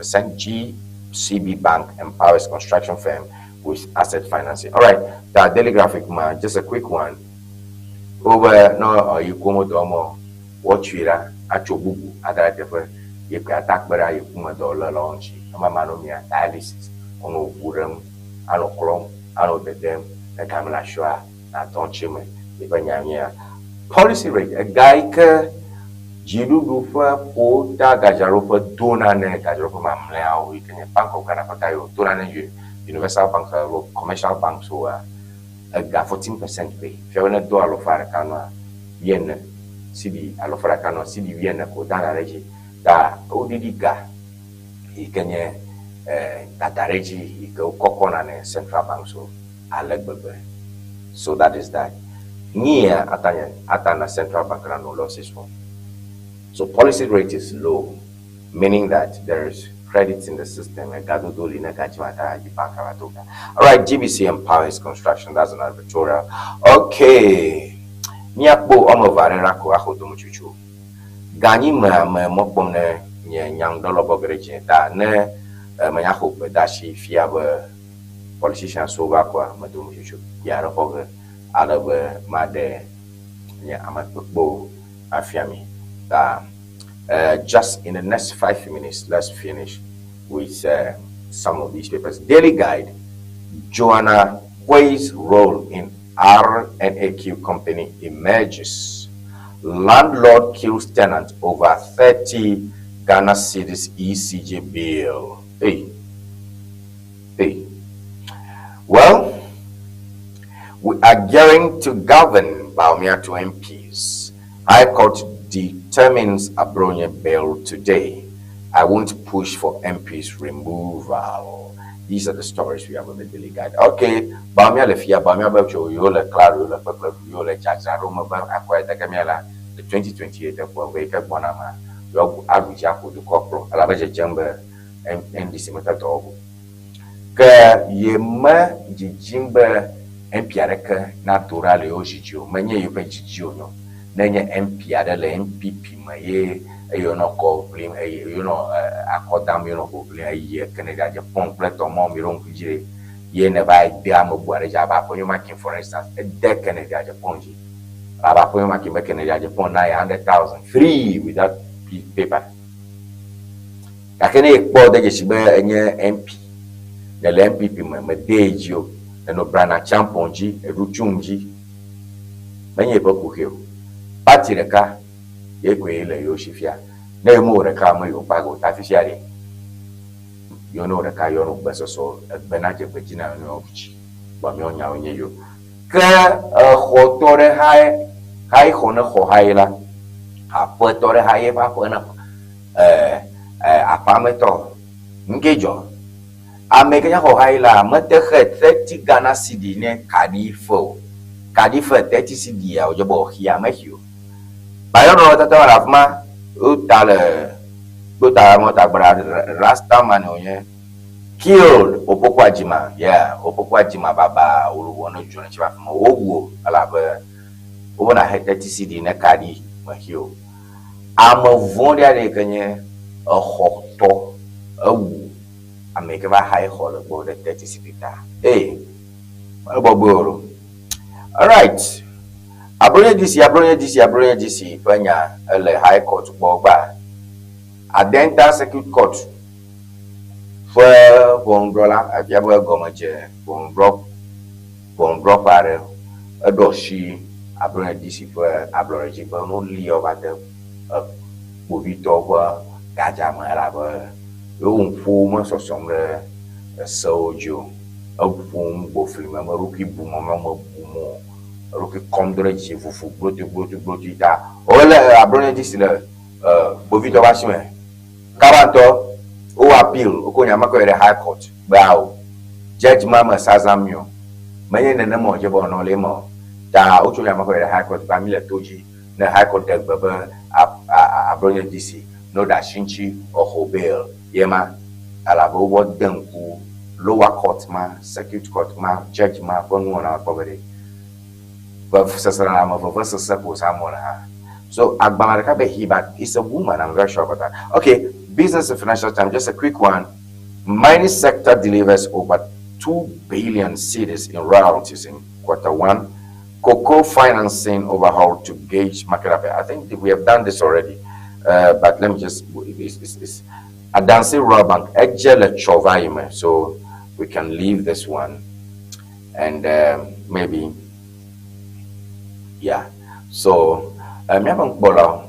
GCB Bank empowers construction firm with asset financing. All right. The Daily Graphic, man, just a quick one. Over no, you come to Amos. What you are at your boo. I got a you can attack, but I come a dollar launch. I'm a man of dialysis. On no Buram, I know Chrome, I know the them, the camera sure. I don't chimney. If policy rate a guy ke jidu dufa po ta gajarofa dona ne gajarofa mamlea we can bank of Ghana patayo dona ne universal bank or commercial bank so a ga 14% pay if you want to do alofara kanwa yen cd alofara kanwa cd yen ko dana reji da odidi ga ikenye datareji iko kokona ne central bank so alegbebe. So that is that. Nia atana central bank no losses one. So policy rate is low, meaning that there is credit in the system. All right, GBC empowers construction. That's an editorial. Okay. Niakbo omovare rako ahodum chuchu. Gani me mokbom ne nyang dolo bogreje da ne manyako bedashi fiabe politician so ba kwa madum chuchu. Ya roboge adabe made nya amatbo afiami. Just in the next 5 minutes, let's finish with some of these papers. Daily Guide, Joanna Hui's role in RNAQ company emerges. Landlord kills tenant over 30 Ghana cedis ECJ bill. Hey. Well, we are gearing to govern Baumia to MPs. High Court determines Abronia bail today. I won't push for MP's removal. These are the stories we have on the Daily Guide. Okay, Baumia lefia, Baumia Belcho, Yola Claro, Yola Jackson, Roma, acquired the Camela, the 2028 of Wake up Bonama, your average apple, the corporal, Alabaja Chamber, and the Simatato. Yema Jimber MPReka naturale ojiju, many you pay Juno. Nenye MP adele MPP maye you know call blame you know akodam you know go blame ye Canada Japan pleto mom you don't kujire ye never dia mo buare jaba po you making for instance a de Canada Japan ji aba po you making Canada Japan 900,000 free without paper akene ekpo de jibe enye MP de MPP me dejo no brana champonji eruchunji menye boku hiyo Pati reka yekwe ile yoshifia na emu reka mo yopago tafisiari yono reka yono besoso benaje bejina no obichi ba mi onya onye yo ka khotore hai khona kho haila apotore hai ba khona apameto ngejo amekanya kho haila mate kheti Ghana cedi ne kadifo 30 cedi ya ojobo hia mahio Bayo no tata rafma utale mota rasta man onye killed opokwajima opokwajima baba uluwono jona chiba fuma owo alabe obona 30 cedi na kadi mahio amavonde ale kanye hoto awu ameke ba high hall about 30 cedi ta aboboro. All right. Abronya DC, Panya, High Court, Boba, Adenta Circuit Court, for Bondrola, Abiaba Gomaje, Bondrop Are, Adoshi, Abronya DC, for Abroji, but only over the Movito, Gajama, Araba, Fumers or some Soju, a boom, Bofim, Maruki, Boom, Ruki Condre Fufu, Blotu, Ola Abronia Disila, Bovito Washime, Karanto, O appeal, Okonyamako at the High Court, Bow, Judge Mama Sazamio, Mayan and Nemo Jabo no Lemo, Da Ochonyamako at the High Court, Bamila Toji, the High Court Del Baba, Abronia DC, no Dashinchi or Hobel, Yema, Alabo, what Denku, lower court ma, circuit court ma, judge ma, one poverty. So Agbamaraka Behibat is a woman, I'm very sure about that. Okay, business and financial time, just a quick one. Mining sector delivers over 2 billion cedis in royalties in Q1. Cocoa financing overhaul to gauge market appetite. I think we have done this already, but let me just, it's Adansi Royal Bank, Ejele Chovaime, so we can leave this one and maybe. Yeah, so me abang bola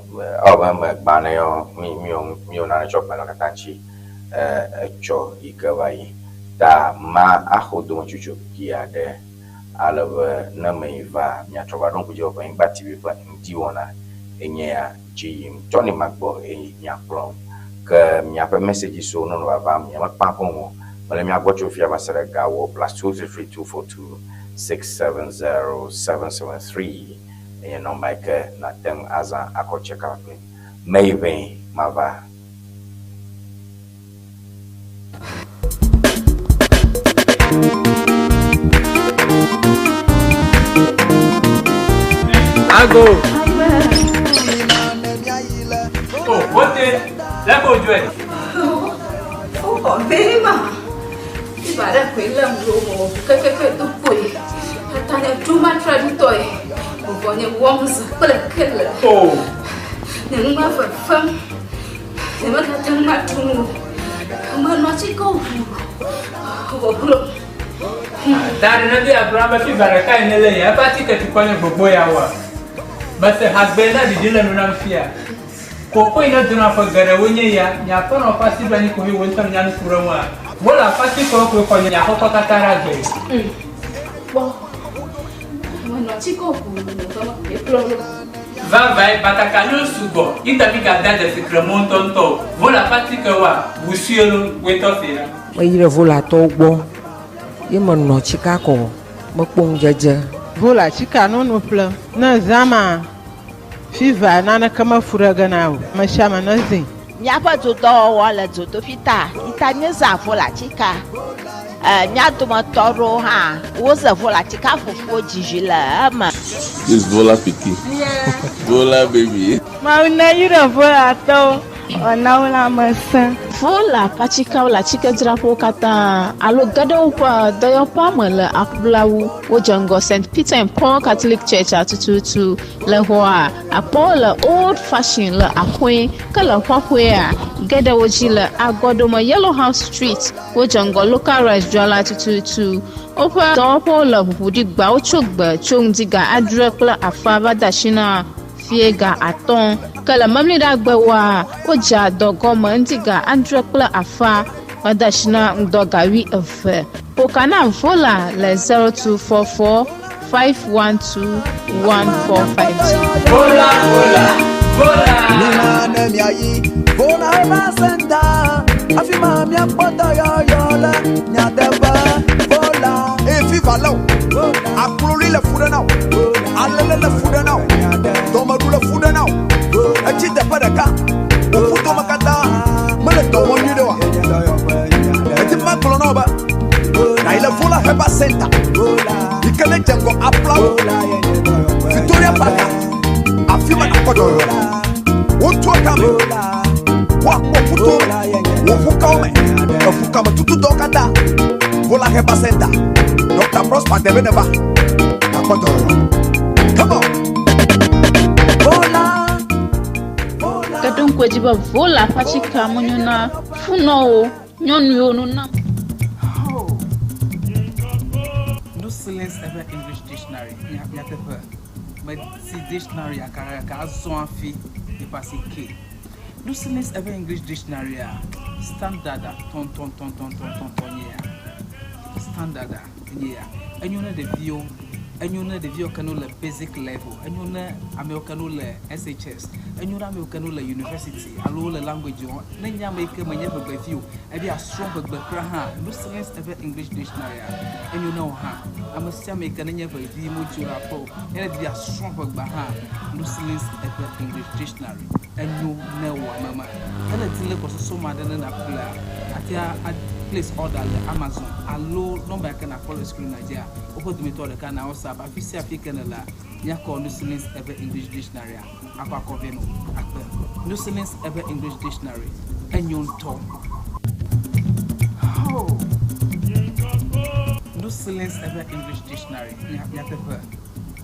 banayo mi na chop na katanchi cho ikawai da ma ahodo chuchu kia de alove na meiva nya troba don kujo pa imbati bi pa Ŋdi Wɔna enye ya jim Tony Mark-Boye nya plom ke nya pa message so no baba nya ma pa ko wala mi agbocho fia basere gawo +23242 670-773 and your number na them as a check out. Maybe Mava. I go. Oh, what is? Let's go do it. Oh, very much. If I don't pay them, cái tụi bụi, ta nhớ chú mắt ra đi tôi, một những worms, có là killer. Oh. Những mà vật phẩm, những mà ta chẳng mắt chung, mà nó chỉ có vụ. Dari nanti Abraham fi baraka inele ya pati ke tukwane bobo ya wa but hasbena di dile nuna fia ko ina duna fa gare wonye ya nya fa no pati bani ko hi wontam nya nfuranwa wala pati ko nya ko katara gbe Bo mà nó chỉ có vụ cái problem va vai batakalo sugo ita bi gada de secrement tonto wala pati ke wa busielo weto fira Mayire vola togbo. Ye mon no chika ko mo pong jeje. Vola chika no plan. Na zama fiva na kama furaga nawo. Mashama no zin. Nyapa to do wala to fita. Itanye za vola chika. Nya to motoro ha. Wo za vola chika fufu jijila ama. This vola piki. Yeah. Vola baby. Ma una yira vola to. Ona wala masa. Vola pachika wala chika drapo kata alo gado pa doyo pamela akblawu wojango St. Peter and Paul Catholic Church atututu le hoa apola old fashion le akwe kala hwahwe gada woji le agodoma Yellow House Street wojango local rice jwala atututu opa dopo le budi gba ochogba chongdiga adrekla afaba dashina fiega aton kala mamli da gbewa oja dogomo ndiga andrekla afa wadashina ndogawi efe pokana vola le 0244 512 1452 vola Nina nemiayi vola basenda afima mia poto yoyola nyadeba vola viva lao akululi le fuda now alele le fuda now domaru le fuda now achi de padaka ofuto makata mele domo nyidewa eti makolo no ba na ile vola heba center ikele jengo aplau Victoria Park afima na kodo wotu akame wa ofuto ofukame ofukame tutu dokada vola heba center Dr. Prosper Debeneba. Come on. Vola. kadon kwajiba vola pachika monyona funo nyonu onuna No silence ever English dictionary ya tepe but si dictionary akara ka azon fi e passe k no silence ever English dictionary standard ton standard and you know the view can the basic level and you know American SHS and you know American university allo language nanya make manya be view e be a strong background no silence ever English dictionary and you know I'm a still make nanya be view module for and be a strong background no silence ever English dictionary and you know mama and the level so mad than na at place order le Amazon allo number can follow screen Nigeria open me to the can WhatsApp afisi african la nya call no silence ever English dictionary akwa koveno akpe no silence ever English dictionary enyon to no silence ever English dictionary ya tepe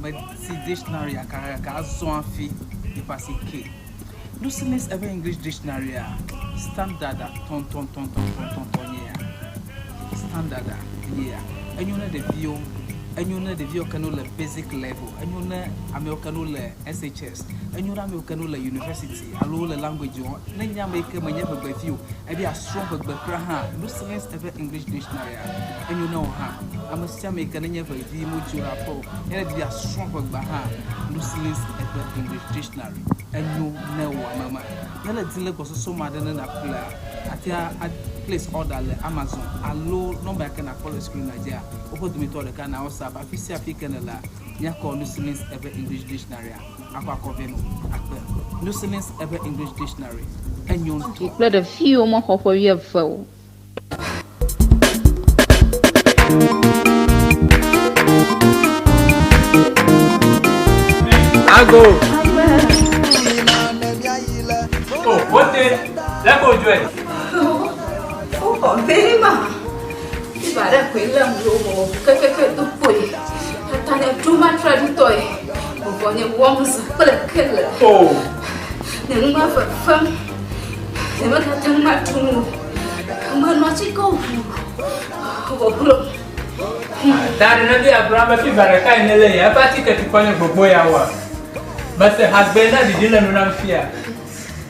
but si dictionary akara ka azon fi e passe k no silence ever English dictionary standard ton standard and you know the view can the basic level and you know American SHS and you know American university allo language nanya make manya be view e be a strong background no silence ever English dictionary and you know I'm a still make nanya be view module for and be a strong background no silence ever English dictionary and you know mama nala dile ko so mad na kula atia place order le Amazon allo number can follow screen Nigeria open me to the can WhatsApp afisi african la nya call no silence ever English dictionary akwakoveno akpe nuisance ever English dictionary enyon to kple de fio mo xɔƒe wieve Ago. Oh, what is? Let's go do it. Oh, very much. If I don't quit them, you will to put it. I have too much traditory. When you want to kill it. Oh, the mother for fun. The mother too much to move. I'm not go. that is not Abraham. If I can't lay a party to find a boy hour. But the husband didn't know fear.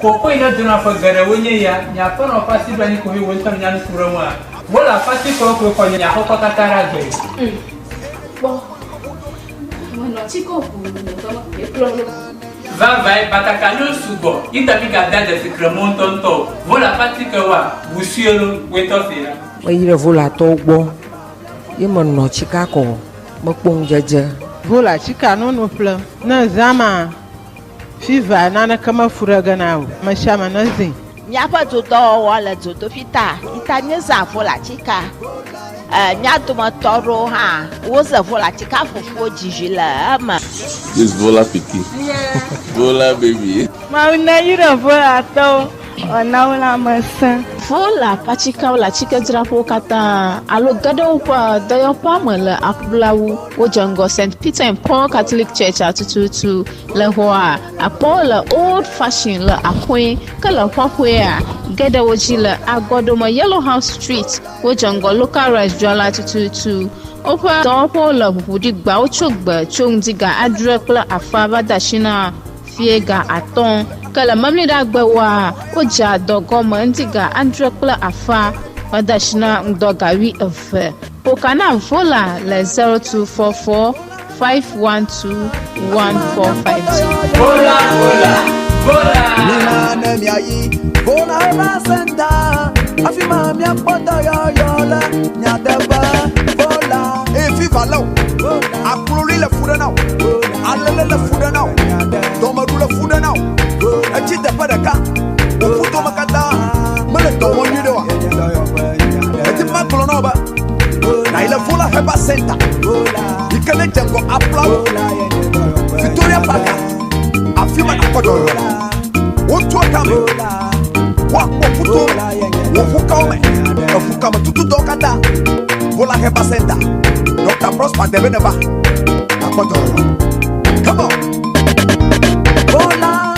Coco ina tunapogara wenye ya pono pasi bani ko wi wontam nyan kurama wala pasi ko ko nya ko katara gbe Bo no chiko ku no e plolo va vai batakalo sugo ita biga dada fikremon tonto wala pasi ko wa wusielo weto fira Mà y là vô là tô bó. Y mà nó chỉ cá cổ. Mà bông jaja. Vô là chỉ cá nó ple. Na zama. Fiva nana kama furaga nao. Mashama nazi. Miapa tuto wala tuto fita. Itanye za vola chika. Miatu matoro ha. Woza vola chika fufu jijila ama. This Vola Piki. yeah Vola baby. Mauna yura vola to. Ona wala masa. vola pachika la chika drapo kata alo gado pa dayo pa le akblawu wo jango St. Peter and Paul Catholic Church atututu le hoa apola old fashion le akwe kala hwahwe a gada woji le agodoma Yellow House Street wo jango local restaurant atututu opa dopo le budi gba ochogba chongdiga adrekla afaba dashina fiega aton kala mamli da gbawa oja dogo mandiga andrekla afa wadashina ndogawi efe pokana vola le 0244 512 1452 vola Nina ne miayi Vola rasenda Afima mia pota yo la Nyadeba Vola Efi valo Akulori le fuda now Alele le fuda now Domaru le fuda now Echi de padaka Ofuto makata Mele tomo nyidewa Eti makolo no ba Na ile vola heba center Ikele jengo aplau Victoria Park Afima na kodo Otu akame Wafuto Wafukame Wafukame tutu dokada Vola heba center Dr. Prosper Debeneba Akodo Come on Vola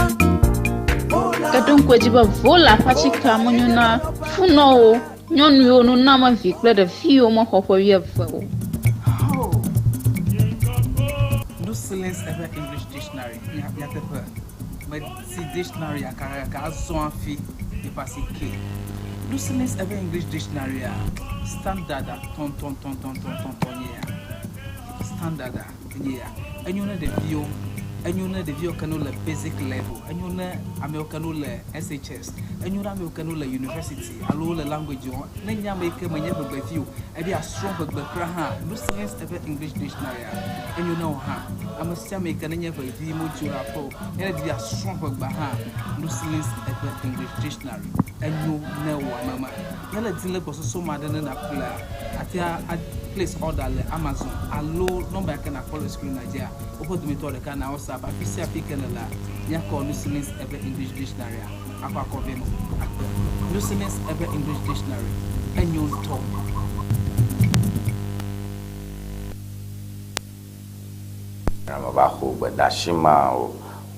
kadon kwajiba vola pachika monyuna funo nyonu yo no na ma vi kple de fio mo hofo wieve no silence ever English dictionary ya tepe but si dictionary akara ka so afi e pasi ke no silence ever English dictionary standard ton yeah standard yeah anyone de view canola basic level anyone americanola SHS anyone americanola university allo la language on nenya make manya be view e be a strong be kra no science ever English dictionary and you know ha am still make nenya be view mo jura po e be a strong be no science ever English dictionary and you know mama yala dile ko so madana na kula atia place order le Amazon allo number can follow screen Nigeria opo to me to the can WhatsApp afisi apikene la ya call listeners ever English dictionary akwa koveno listeners ever English dictionary and you talk Rama bahu badashima o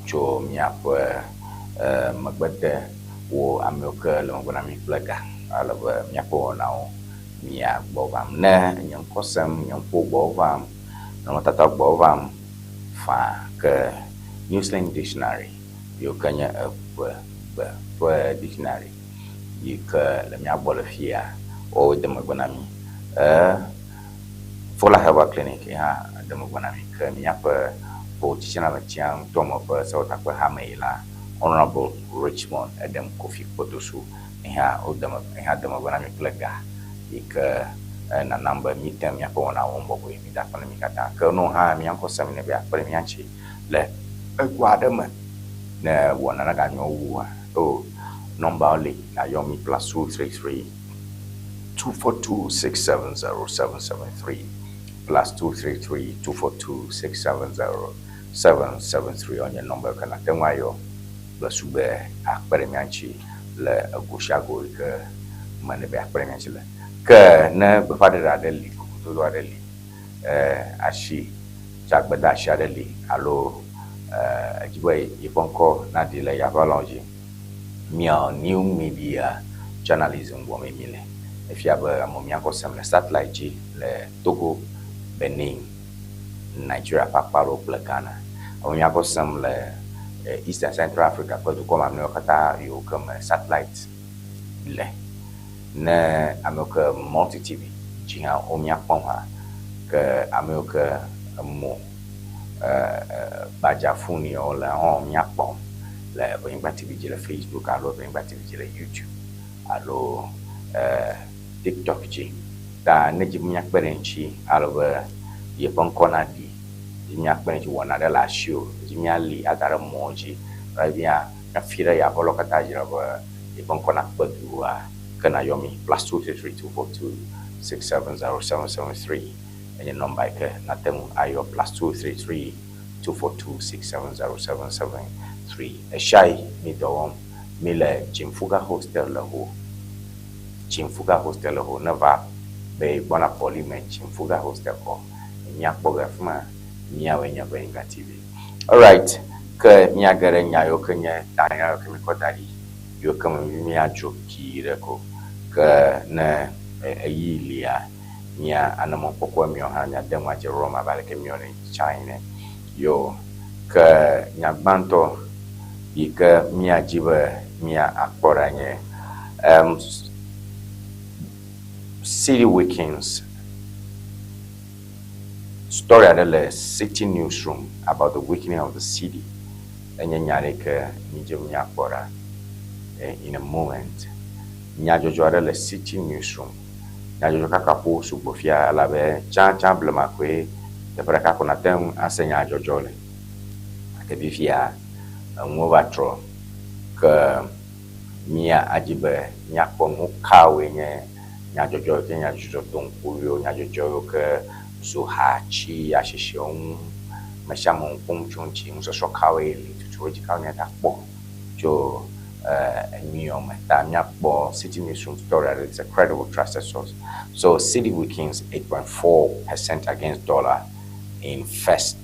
cho miapo magbete wo amoke lo ngona mi plaga ala ba miapo nao mia bovam ne nyam kosam nyam po bovam no tata bovam fa ke New Slang Dictionary yo kanya dictionary yi ka la mia bolafia o de magonami fola haba clinic ya de magonami ke mia pa po tichana la chiang tomo pa so ta pa hamela Honorable Richmond Adam Kofi Potosu ya o de magonami plaga ika na number mitem ya ko na wombo ko mi da pana mi kata ko no ha mi anko sam ne bia pa mi anchi le Guadama, na one another oh, number only, now yomi plus 233 242 670 plus 233 242 670 773 on your number. Can I tell my yo? Plus, you bear a perimanchi, le a gushago, money back perimanchi. Na before the Adeli, to Adeli, Ashi, Jack Badash Adeli, allo, Jiway, Iponko, Nadila Yavalonji, Mia new media journalism, woman mille. If you have a Momiako Sam, satellite G, le Togo, Benin, Nigeria, Papalo, Ghana. Momiako Sam, le Eastern Central Africa, but to come America, you come satellite, le. Na America multi TV, Jinga Omia Poma, que America mo Bajafuni or la Omia Pom, le Brimba TV, le Facebook, allo Brimba TV, le YouTube, allo TikTok G. Da Nejimiak Berenchi, allo Yeponkona di, Jimiak Berenchi, one other last show, Jimiali, Agara Moji, Rabia, Nafira Yabolokataji of Yeponkona Badua. Yomi plus 233 242 670 and your number Natemu Ayo plus 233 242 670 a shy midom Mile Jimfuga Hostel Lahu Jimfuga Hostel Lahu never be bona polymen Jimfuga Hostel ko Nyakbogafma Nyawenya Benga TV. Alright, ke Nyagare Nyayo Kenya Daniel Kemikodari, you come with me a joke Kireko. Na Yilia Nia Anamo Poko Miohania Demache Roma Valekemion in China. Yo Ka Nyabanto Ika Mia Jiba Mia Akporanye City Weekends story at the city newsroom about the weakening of the city and Nyareka Nijamia Akpora in a moment. Nyajojo ada le city newsroom nyajojo kakapo subofia alabe chan blema kwe de braka kona tem asenya jojo le akebifia ngovatro ka mia ajibe nyakpo mukawe nye nyajojo ke nyajojo tonkuyo nyajojo ke suhachi ashishon mashamo kumchunchi mso kawe li tutuji kawe nyakpo jo City Newsroom story. It's a credible trusted source. So City Weekends 8.4% against dollar in first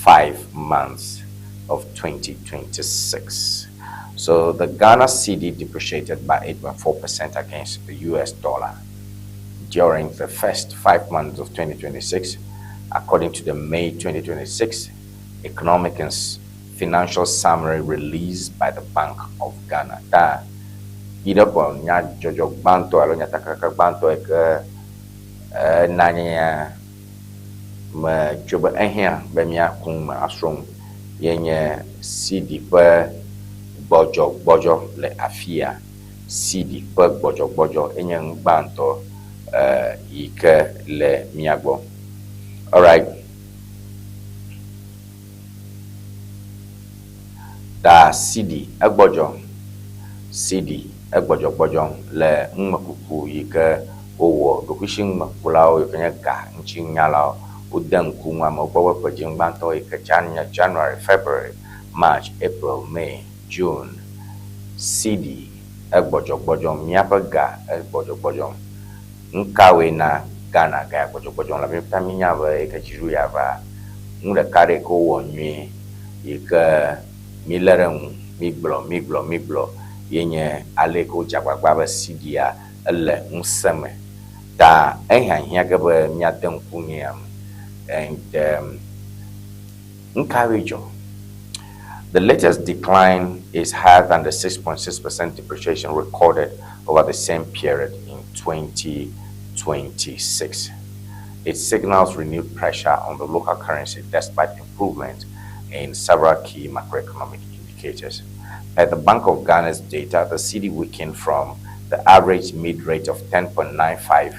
5 months of 2026. So the Ghana cedi depreciated by 8.4% against the US dollar during the first 5 months of 2026, according to the May 2026 Economic and Financial Summary released by the Bank of Ghana. Da idapo nya jojo banto alo nya takaka banto eke nanya ma joba ehia be mia kun asrom yenye cedi pe bojo le afia cedi pe bojo enye banto ike le miagbo. All right. Da cedi egbojo le mmakuku yike owo dokushin makulawo yikanya ga nchinyala udanku nwa mokwawe pajin banto yike January, February, March, April, May, June. Cedi egbojo miapa ga egbojo nkawe na Ghana ga egbojo la mitaminya ba yike jiru ya ba ngre kare ko wonwe yike Milerem miglo yenye aleko jagbagba sidia ele nseme da ehia gaba nyaden kunyam and encourage. The latest decline is higher than the 6.6% depreciation recorded over the same period in 2026. It signals renewed pressure on the local currency despite improvement in several key macroeconomic indicators. By the Bank of Ghana's data, the cedi weakened from the average mid-rate of 10.95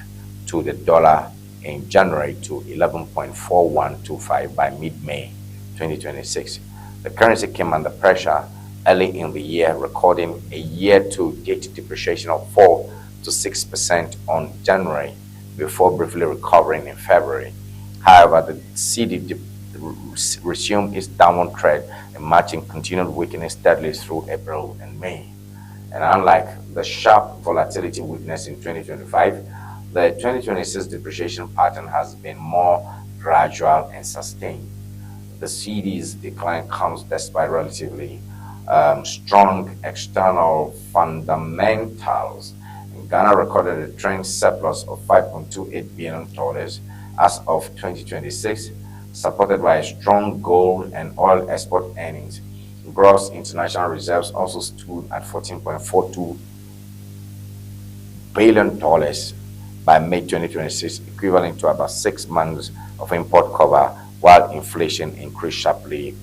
to the dollar in January to 11.4125 by mid-May 2026, The currency came under pressure early in the year, recording a year-to-date depreciation of 4 to 6% on January, before briefly recovering in February. However, the cedi resumed its downward trend in March and continued weakening steadily through April and May. And unlike the sharp volatility witnessed in 2025, the 2026 depreciation pattern has been more gradual and sustained. The cedi's decline comes despite relatively strong external fundamentals. Ghana recorded a trade surplus of $5.28 billion as of 2026, supported by strong gold and oil export earnings. Gross international reserves also stood at $14.42 billion by May 2026, equivalent to about 6 months of import cover, while inflation increased sharply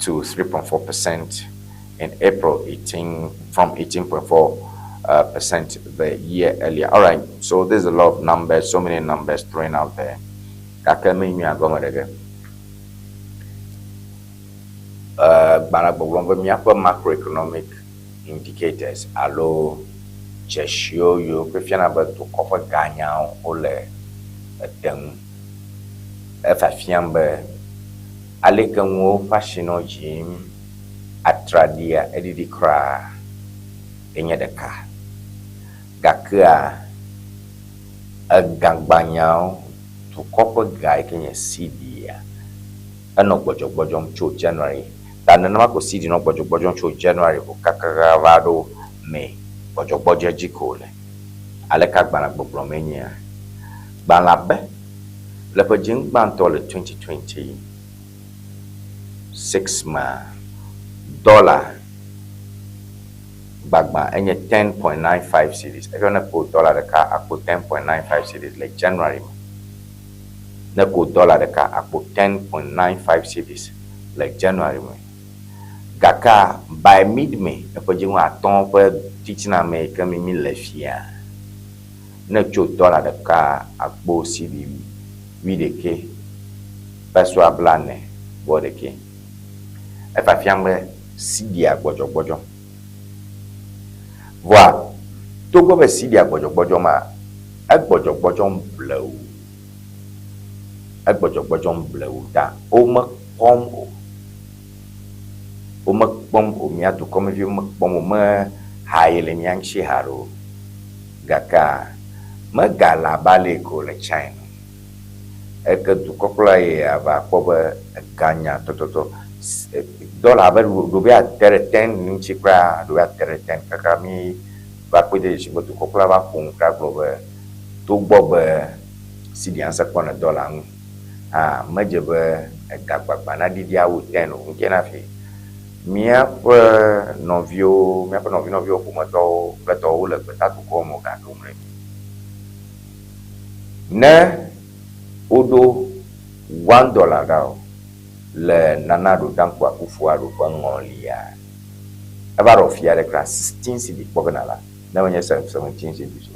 to 3.4% in April from 18.4% the year earlier. All right, so there's a lot of numbers, so many numbers thrown out there. Macroeconomic indicators alo cheshio yo kwefiana ba to kofa ganya ole edem efafiambe alekanwo fashino jim atradia edidi kra enyedeka gakua agangbanyao to kofa gai kenya sidia ano gbojom cho January tanana ko sidi no gbojom cho January ko kakagavado May gbojogbojo jikole aleka gbana gbogbo menya gbanabe lepo jing banto le 2020 6 ma dollar bagba enye 10.95 cedis if you want to dollar the car akpo 10.95 cedis like January na ko dollar the car akpo 10.95 cedis like January gaka by mid-May lepo jing wa ton pe teaching America me lefia na cho dollar de ka akbo cedi wi de ke paswa blane bo de ke e fa fiambe cedi agbojo voilà to go be cedi agbojo ma agbojo blow da o ma pom o mi atu comme vi pom ma haile nyangshi haro gaka magala bale ko le China eke du kopla ya ba koba ganya to dollar ba do be atere 10 ninchi pra do atere 10 kaka mi ba pede shi du kopla ba kun ka globe to bob sidi ansa kwa na dollar majebe gagba na didi awu 10 nke na fi miape novio kumato beto le betatu komo ga dumre ne odo $1 dao le nanado dankwa kufuado kwa ngolia abaro fia de class 16 cedi boganala na wanya 17 cedi so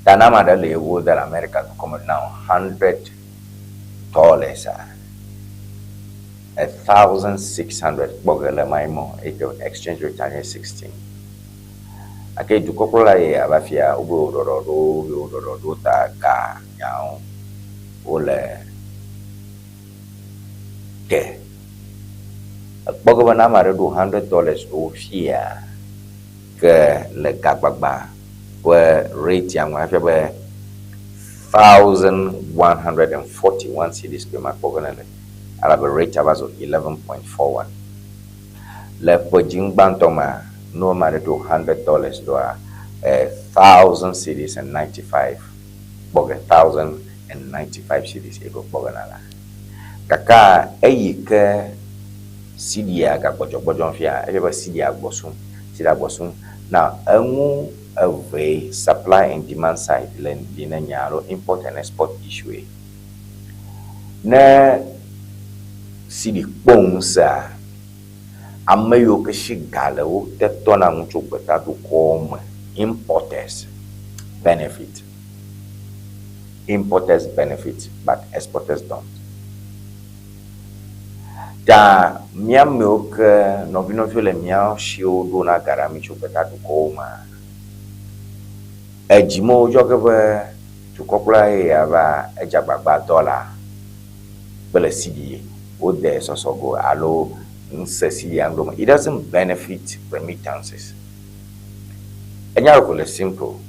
tanama da le wo da America come now $100 1,600 bogala maimo exchange rate anya 16 ake du kokola ye abafia ubo do ta ka nyao ole ke bogaba na mare do $100 do fia ke le kagbagba we rate yang afia be 1,141 cedis pe makbogana le Arab rate was 11.41. Le pojing bantoma no matter to $100 do 1,000 cedis and 95 boga 1,095 cedis ego boganala. Kaka eyike sidia ga bojo fia ebe sidia bosum now emu away supply and demand side len dinanyaro import and export issue na sidi kponsa amayo ke shigala wo tetona mucho betatu come importers benefit but exporters don't. Da mia milk no vino vile mia shio dona garami chupeta dukoma. Ejimo jogebe chukopla aba ejagbagba dollar. Bele CD o de sosogo alo nsesi anglo. It doesn't benefit remittances. Enyaroko simple.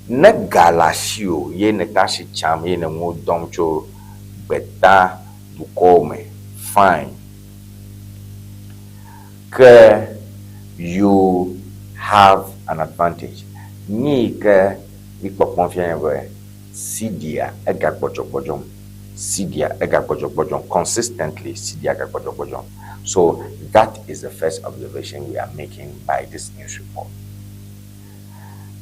Ne galashio ye ne tashi cham ye ne mo domcho beta dukome. Fine. You have an advantage. Ni ke ikpo confiance we sidia ega bojom sidia ega bojom consistently sidia ega bojom. So that is the first observation we are making by this news report.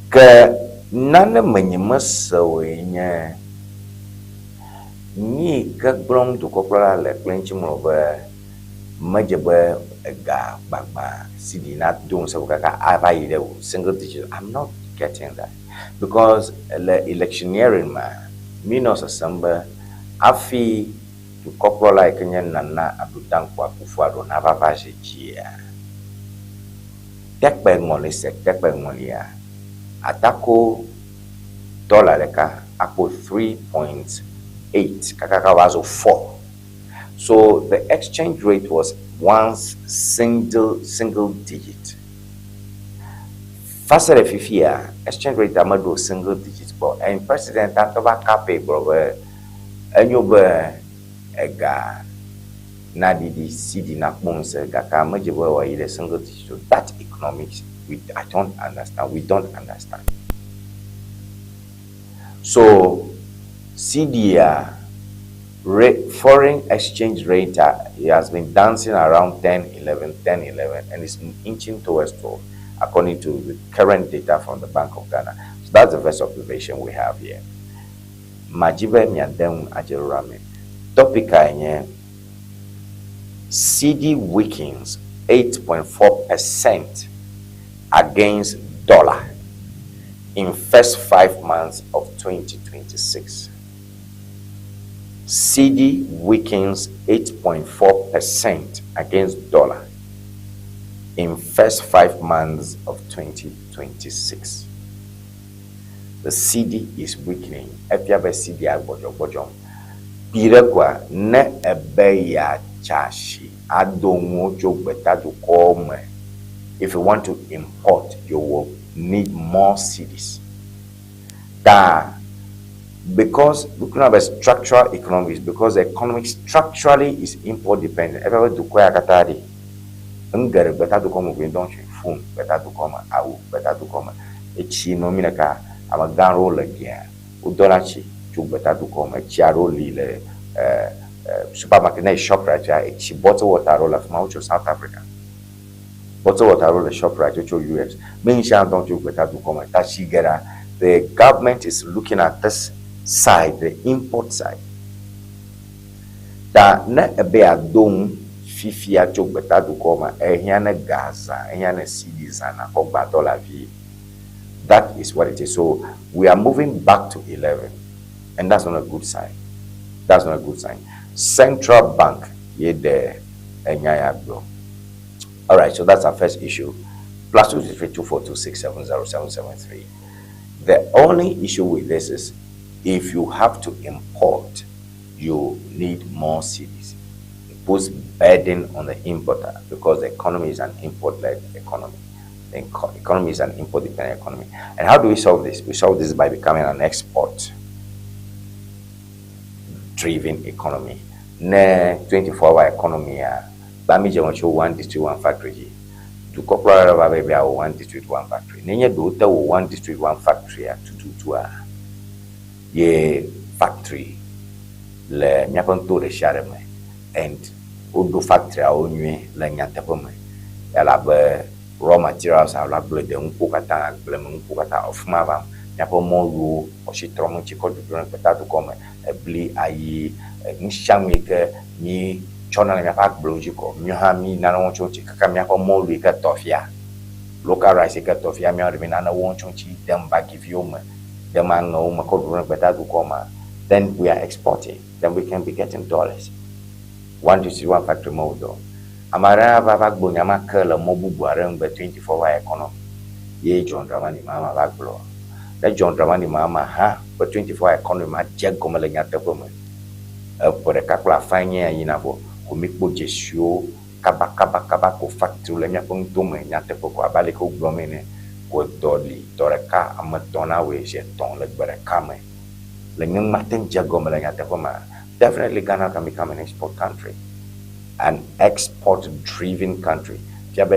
Ke nane menyemesewe nye ni ke blom to kopla le plenchi mo be majebe ga bagba sidi na don se ka abai de single digit. I'm not getting that because the electioneering man minos assemble afi to kopla like nya nana abudan kwa kufuado na baba jia tekbe ngoli se tekbe ngoli ya atako dollar leka apo 3.8 kakaka was 4. So the exchange rate was once single digit. Faster fifia exchange rate amado single digit, but and president Antoba Kape brother enyobe ega nadidi CD na monse gaka majebe wa ile single digit. So that economics I don't understand. We don't understand. So CDR foreign exchange rate has been dancing around 10-11 and is inching towards 12 according to the current data from the Bank of Ghana. So that's the first observation we have here. Majibe miadem ajerurame. Topica nye CD weakens 8.4% against dollar in first 5 months of 2026. CD weakens 8.4% against dollar in first 5 months of 2026. The CD is weakening. Efiabe CD agbojo. Pirekwa ne ebe ya chashi adongo jogbeta to come. If you want to import, you will need more CDs. Because looking at structural economics, because the economy structurally is import dependent. Everybody do kwaya katari. Ngere better to come with don't you phone better to come out better to come. Echi no minaka amagan roll again. Udolachi chu better to come. Echi aroli le supermarket na shop right here. Echi bottle water roll from South Africa. Bottle water roll the shop right to US. Many shall don't you better to come. The government is looking at this side, the import side. That ne ebe adon fifia chok beta du koma ehiane Gaza, ehiane CDs and okba dollar v. That is what it is. So we are moving back to 11, and that's not a good sign. That's not a good sign. Central Bank ye there enyaya bro. All right, so that's our first issue. Plus 233-2426-70773. The only issue with this is if you have to import, you need more CDs. It puts burden on the importer because the economy is an import-led economy. The economy is an import-dependent economy. And how do we solve this? We solve this by becoming an export-driven economy. Ne 24-hour economy, Bami Jawacho one district, one factory. To corporate baby one district, one factory. Nenya do one district, one factory to ye factory le nyapanto le shareme and odo factory onwe le nyatepome yala be raw materials ala ble de nkukata ble nkukata ofuma ba nyapomo lu oshitromo chiko dudron peta to come ebli ayi nshami ke ni chona na pak blojiko myhami na no chonchi kaka nyapomo lu ke tofia local rice ke tofia mi orbi na won chonchi dem ba give you me then we are exporting. Then we can be getting dollars. 121 factory modo amara baba gbonyama kala mobubu around 24 hour economy ye John Dramani mama baglo that John Dramani mama ha for 24 hour economy ma je gomele nyata pomo for the kakula fanya yina bo ko mikbo jesio kaba ko factory le nya pon to me nyata poko abale ko glomene ko doli toreka amatona we je ton le baraka me le nyang maten je gomele nyata pomo. Definitely Ghana can become an export country, an export-driven country. Then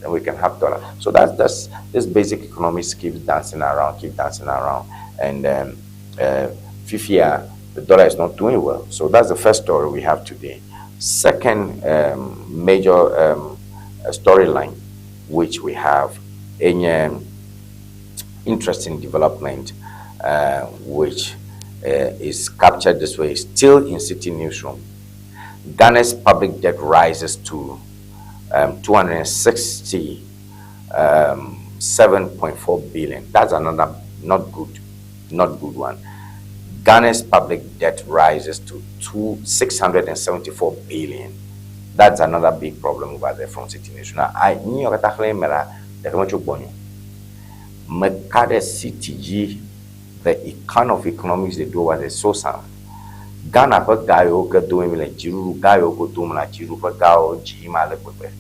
we can have dollar. So that's this basic economics keeps dancing around, and Fifia, the dollar is not doing well. So that's the first story we have today. Second major storyline, which we have in interesting development, which is captured this way, still in City Newsroom. Ghana's public debt rises to 267.4 billion. That's another not good one. Ghana's public debt rises to 674 billion. That's another big problem over there from City Newsroom. Now, I knew that Mekade CTG, the kind of economics they do was so sound. Ghana per gayo ka doing like jiru gayo ko tumla jiru per gao jima le pepe.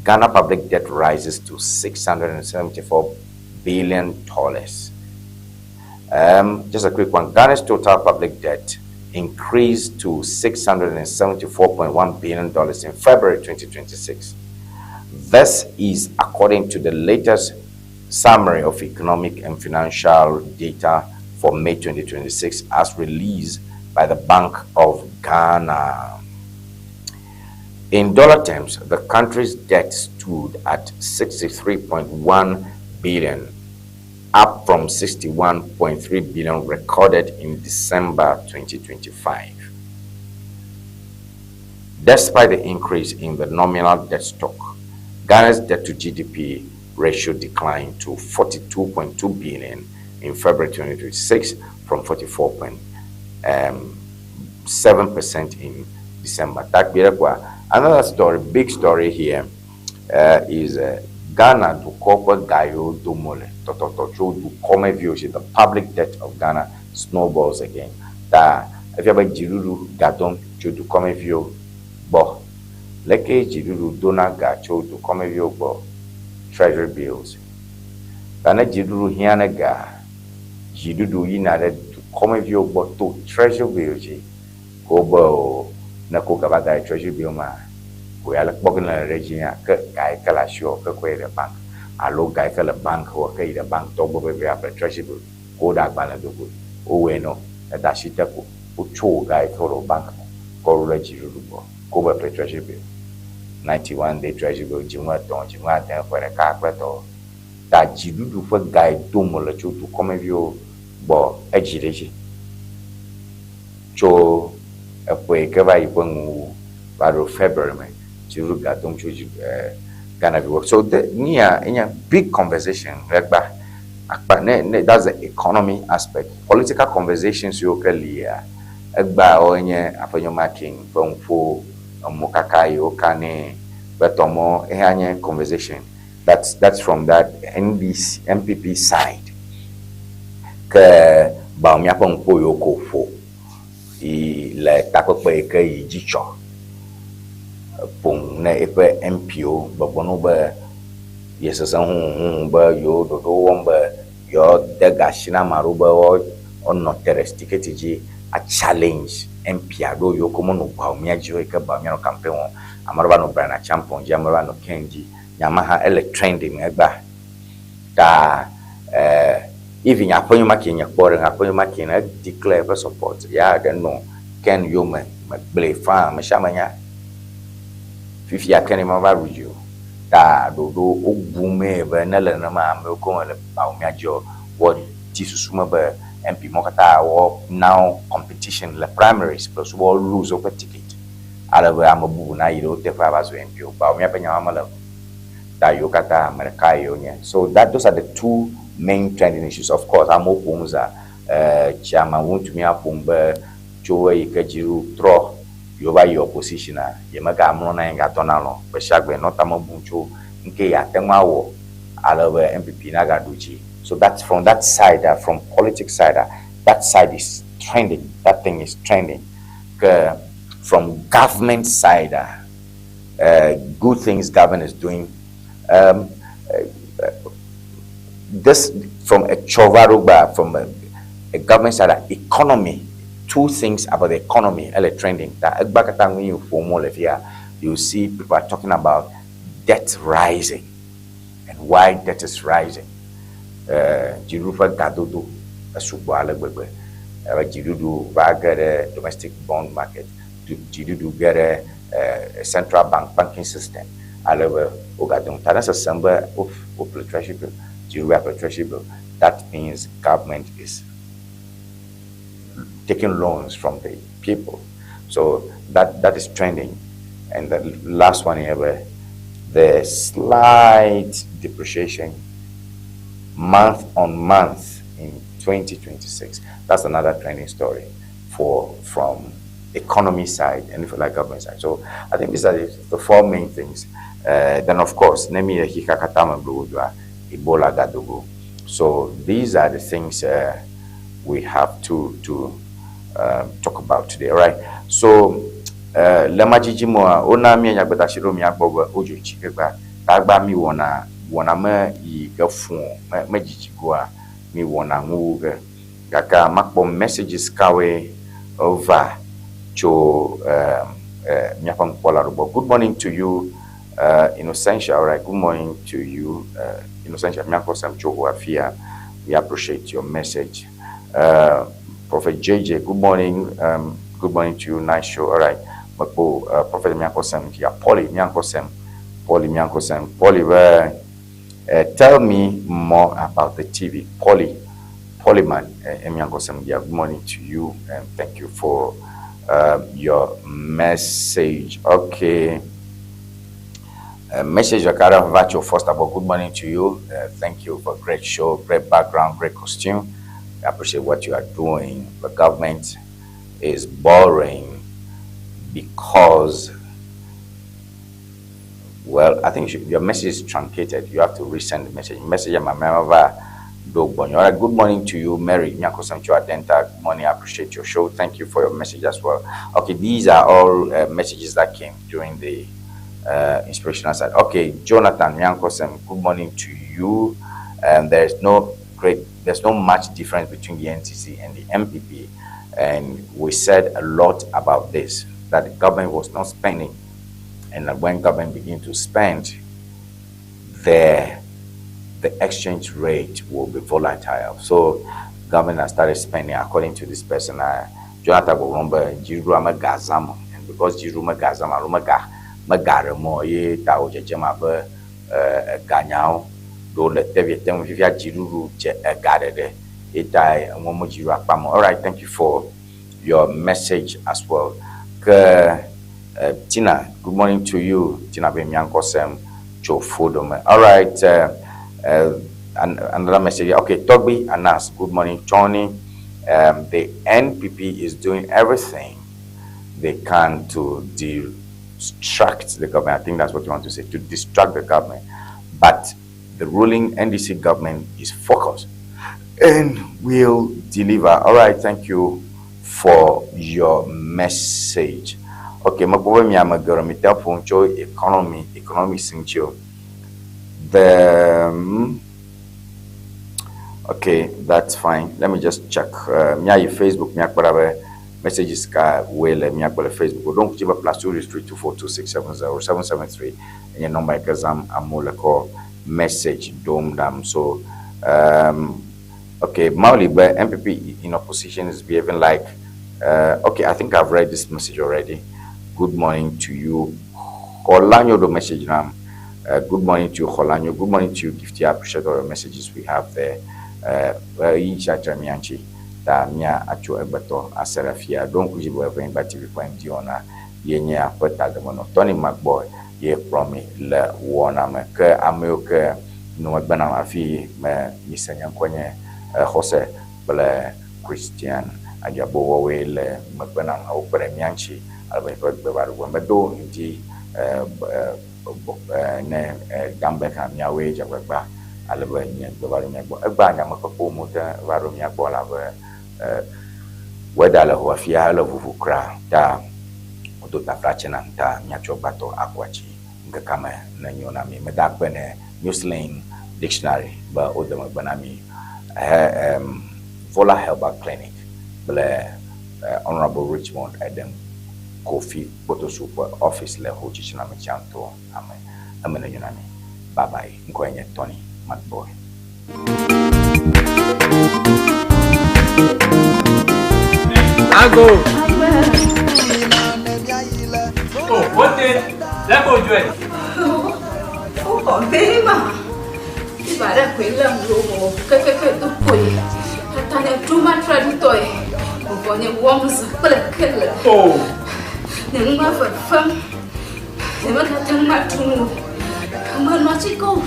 Ghana public debt rises to $674 billion. Just a quick one. Ghana's total public debt increased to $674.1 billion in February 2026. This is according to the latest summary of economic and financial data for May 2026 as released by the Bank of Ghana. In dollar terms, the country's debt stood at $63.1 billion, up from $61.3 billion recorded in December 2025. Despite the increase in the nominal debt stock, Ghana's debt to GDP ratio declined to 42.2 billion in February 2026 from 44.7% in December. Another story, big story here, is Ghana to corporate gayo do mole do come view the public debt of Ghana snowballs again. That if you have jiruru gadon do come view bo leke jiruru dona gacho do come view bo treasury bills. Ghana jiruru hiana ga jidudu yinare to come view bo to treasury bills go bo na ko gaba treasury bill ma ko yala bogna regina ke gai kala sho ke ko the bank alo gai kala bank ko ke the bank to bo be a treasury bill ko da bana do go o we no da shita ko o cho gai ko bank ko register bo ko be treasury bill 91-day treasury bill jimwa don for the car to da jidudu for gai do mo le cho to come view bo ejireji cho e ke ba ipongu baro February me jiru ga don cho Ghana work. So the near in a big conversation like that that's the economy aspect. Political conversations you can hear egba onye afanyo marking from fo mokakai okane but omo ehanye conversation that's from that MPP side ke ba mi apon po yoko fo le takope ke yijicho pong na epe MPO ba bono ba yesasa ba yo do womba yo daga shina maruba on not terresticate a challenge MPO yo como no ba mi ajo e ka ba mi no campaign amaruba no brana champion amaruba no kenji yamaha trending egba ta even aponyo makinya kpore aponyo makina declare for support ya then no ken yo me play farm shamanya fifi akene mama rujo ta do ogume be na le na ma me ko le ba mi ajo what tisusuma be MP mokata wo now competition le primaries plus wo lose over ticket ala be amabu na yiro te fa ba so MP ba mi apenya mama le ta yo kata america yo nya. So those are the two main trending issues. Of course, I'm open chairman want to me upon Joe Kajiru throw you by your opposition. Yamaga Mona and Gatonalo, but Shagwe not Amabuncho, Nke Yatemawo, Alawa MPP Nagaduchi. So that's from that side, from politics side, that side is trending. That thing is trending. From government side, good things government is doing. This from a Chovaruba, from a government side, economy. Two things about the economy, trending. That when you form here, you see people are talking about debt rising and why debt is rising. Jirufa Gadudu, a Subala Bebe, Jirudu Bagger domestic bond market, Jirudu get a central banking system. I love Ogadon. That's a samba of the treasury bill. Jirufa treasury bill. That means government is taking loans from the people. So that is trending. And the last one here, the slight depreciation month on month in 2026. That's another trending story from economy side and for like government side. So I think these are the four main things. Then of course, Nemi Hikakatama Bludwa, Ebola Gadogo. So these are the things we have to talk about today, right? So Lemajijimoa, Ona mi yagbata shiro mi agbogo ojo chikegba, tagba mi wona me yi gafun me jijigoa mi wona nguge kaka makpo messages kawe over to miapam pola robo. Good morning to you, Innocentia. All right, good morning to you, Innocentia. Miako Sam Chogo Afia. We appreciate your message. Prophet JJ, good morning. Good morning to you. Nice show. All right. Prophet Miako Sam, Polly Miako Sam, Polly Miako Sam, Polly, tell me more about the TV. Polyman, Miako Sam, good morning to you, and thank you for your message. Okay. Message Akara Virtual first of all, good morning to you. Thank you for a great show, great background, great costume. I appreciate what you are doing. The government is boring because, well, I think your message is truncated. You have to resend the message. Message my member. All right, good morning to you, Mary. Good morning. I appreciate your show. Thank you for your message as well. Okay, these are all messages that came during the inspirational side. Okay, Jonathan Nyankosem, good morning to you. There's no much difference between the NTC and the MPP, and we said a lot about this, that the government was not spending, and that when government begin to spend, the exchange rate will be volatile. So government has started spending according to this person. Jonathan will remember Jiruma Gazam, and because Jiruma Gazam, Magaramo, ye Tao Jama Ganyao, do let them if you had Jiru Gadade, it die and one Mujira Pamo. All right, thank you for your message as well. Tina, good morning to you. Tina Bemiankosem, Joe Fodome. All right. And another message. Okay, Togbi Anas, good morning, Tony. The NPP is doing everything they can to distract the government. I think that's what you want to say, to distract the government. But the ruling NDC government is focused and will deliver. All right, thank you for your message. Okay, economy sincho. Okay, that's fine. Let me just check. Mia Facebook, mia whatever messages ka wele mia Facebook. Don't keep a +23242670773 and your number exam amoleko message dom dam. So okay, Mauli MPP in opposition is behaving like okay, I think I've read this message already. Good morning to you. Kolanyo do message now. Good morning to you, Holanyo. Good morning to you, Gifty. I appreciate all the messages we have there. Jamianchi, Damia, Acho Ebato, Aserafia, don't we ever invite you when Diona, Yenya, Petademono, Tony Mark-Boye, Ye Promi, Le Wɔna, America, no bana afi me misenya kwenye Jose kple Christian ajabo wele bana o premianchi alba be baru medo ndi ne gambe ka miawe jagba alba nye be baru nyagbo egba nya makopo muta baru nyagbo la be wedala ho afia la vuvukra ta to ta frachena ta nyacho bato akwachi ngakama na nyona mi medakbene New Slang Dictionary ba odama banami Vola Herbal Clinic ble Honorable Richmond Adam Kofi Boto Super Office le ho chichina mechanto amena nyonami bye bye nkwenye Tony Mark-Boye. Ago. Oh, what is? Let's go do it. Oh, very ma. If I don't quit them, keke to put. Tanya too much traditoy. Uvonye worms, kple. Oh. Nenga for fun. Never can not to. Man, what you go?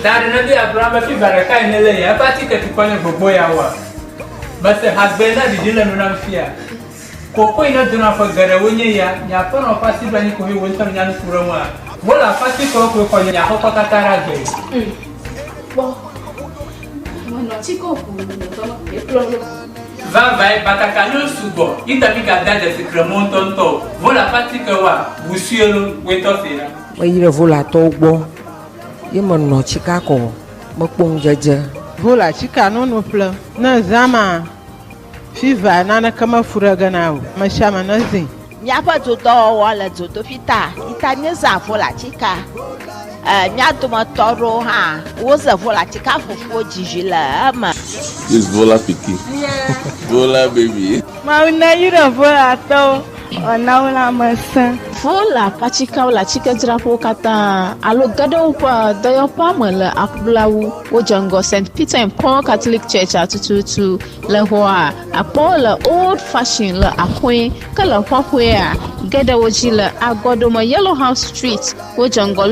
That Ŋdi Abraham fi baraka inele ya pati ke tukwane gbogbo ya wa. But husband na didile mna mfia. Koko ina duna fa gare wonye ya nya pa no pasi bani ko hi wontam nya nfuro mu a. Bola pasi ko ko nya ko katara gbe. Bo. Mo no chiko ku no e plolo. Va vai bataka no subo. Ita mi ga da de secrement tonto. Bola pasi ke wa busielo weto fera. Mayire vola to gbo. Ye no chika ko mo pon jeje. Vola chika no ple. Na zama fiva nana kama furaga nawo. Mashama nazi. Miapa toto wala toto fita. Itanye za vola chika. Miato matoro ha. Woza vola chika fufu jijila ama. This Vola picky. Yeah. Vola baby. Ma una yura vola to. Ona una masa. Vola pachika la chika drapo kata alo gado pa doyo pa mele akblawu wojango St. Peter and Paul Catholic Church atututu le hoa apola old fashion le akwe kala hwahwe a gada wojile agodoma Yellow House Street wojango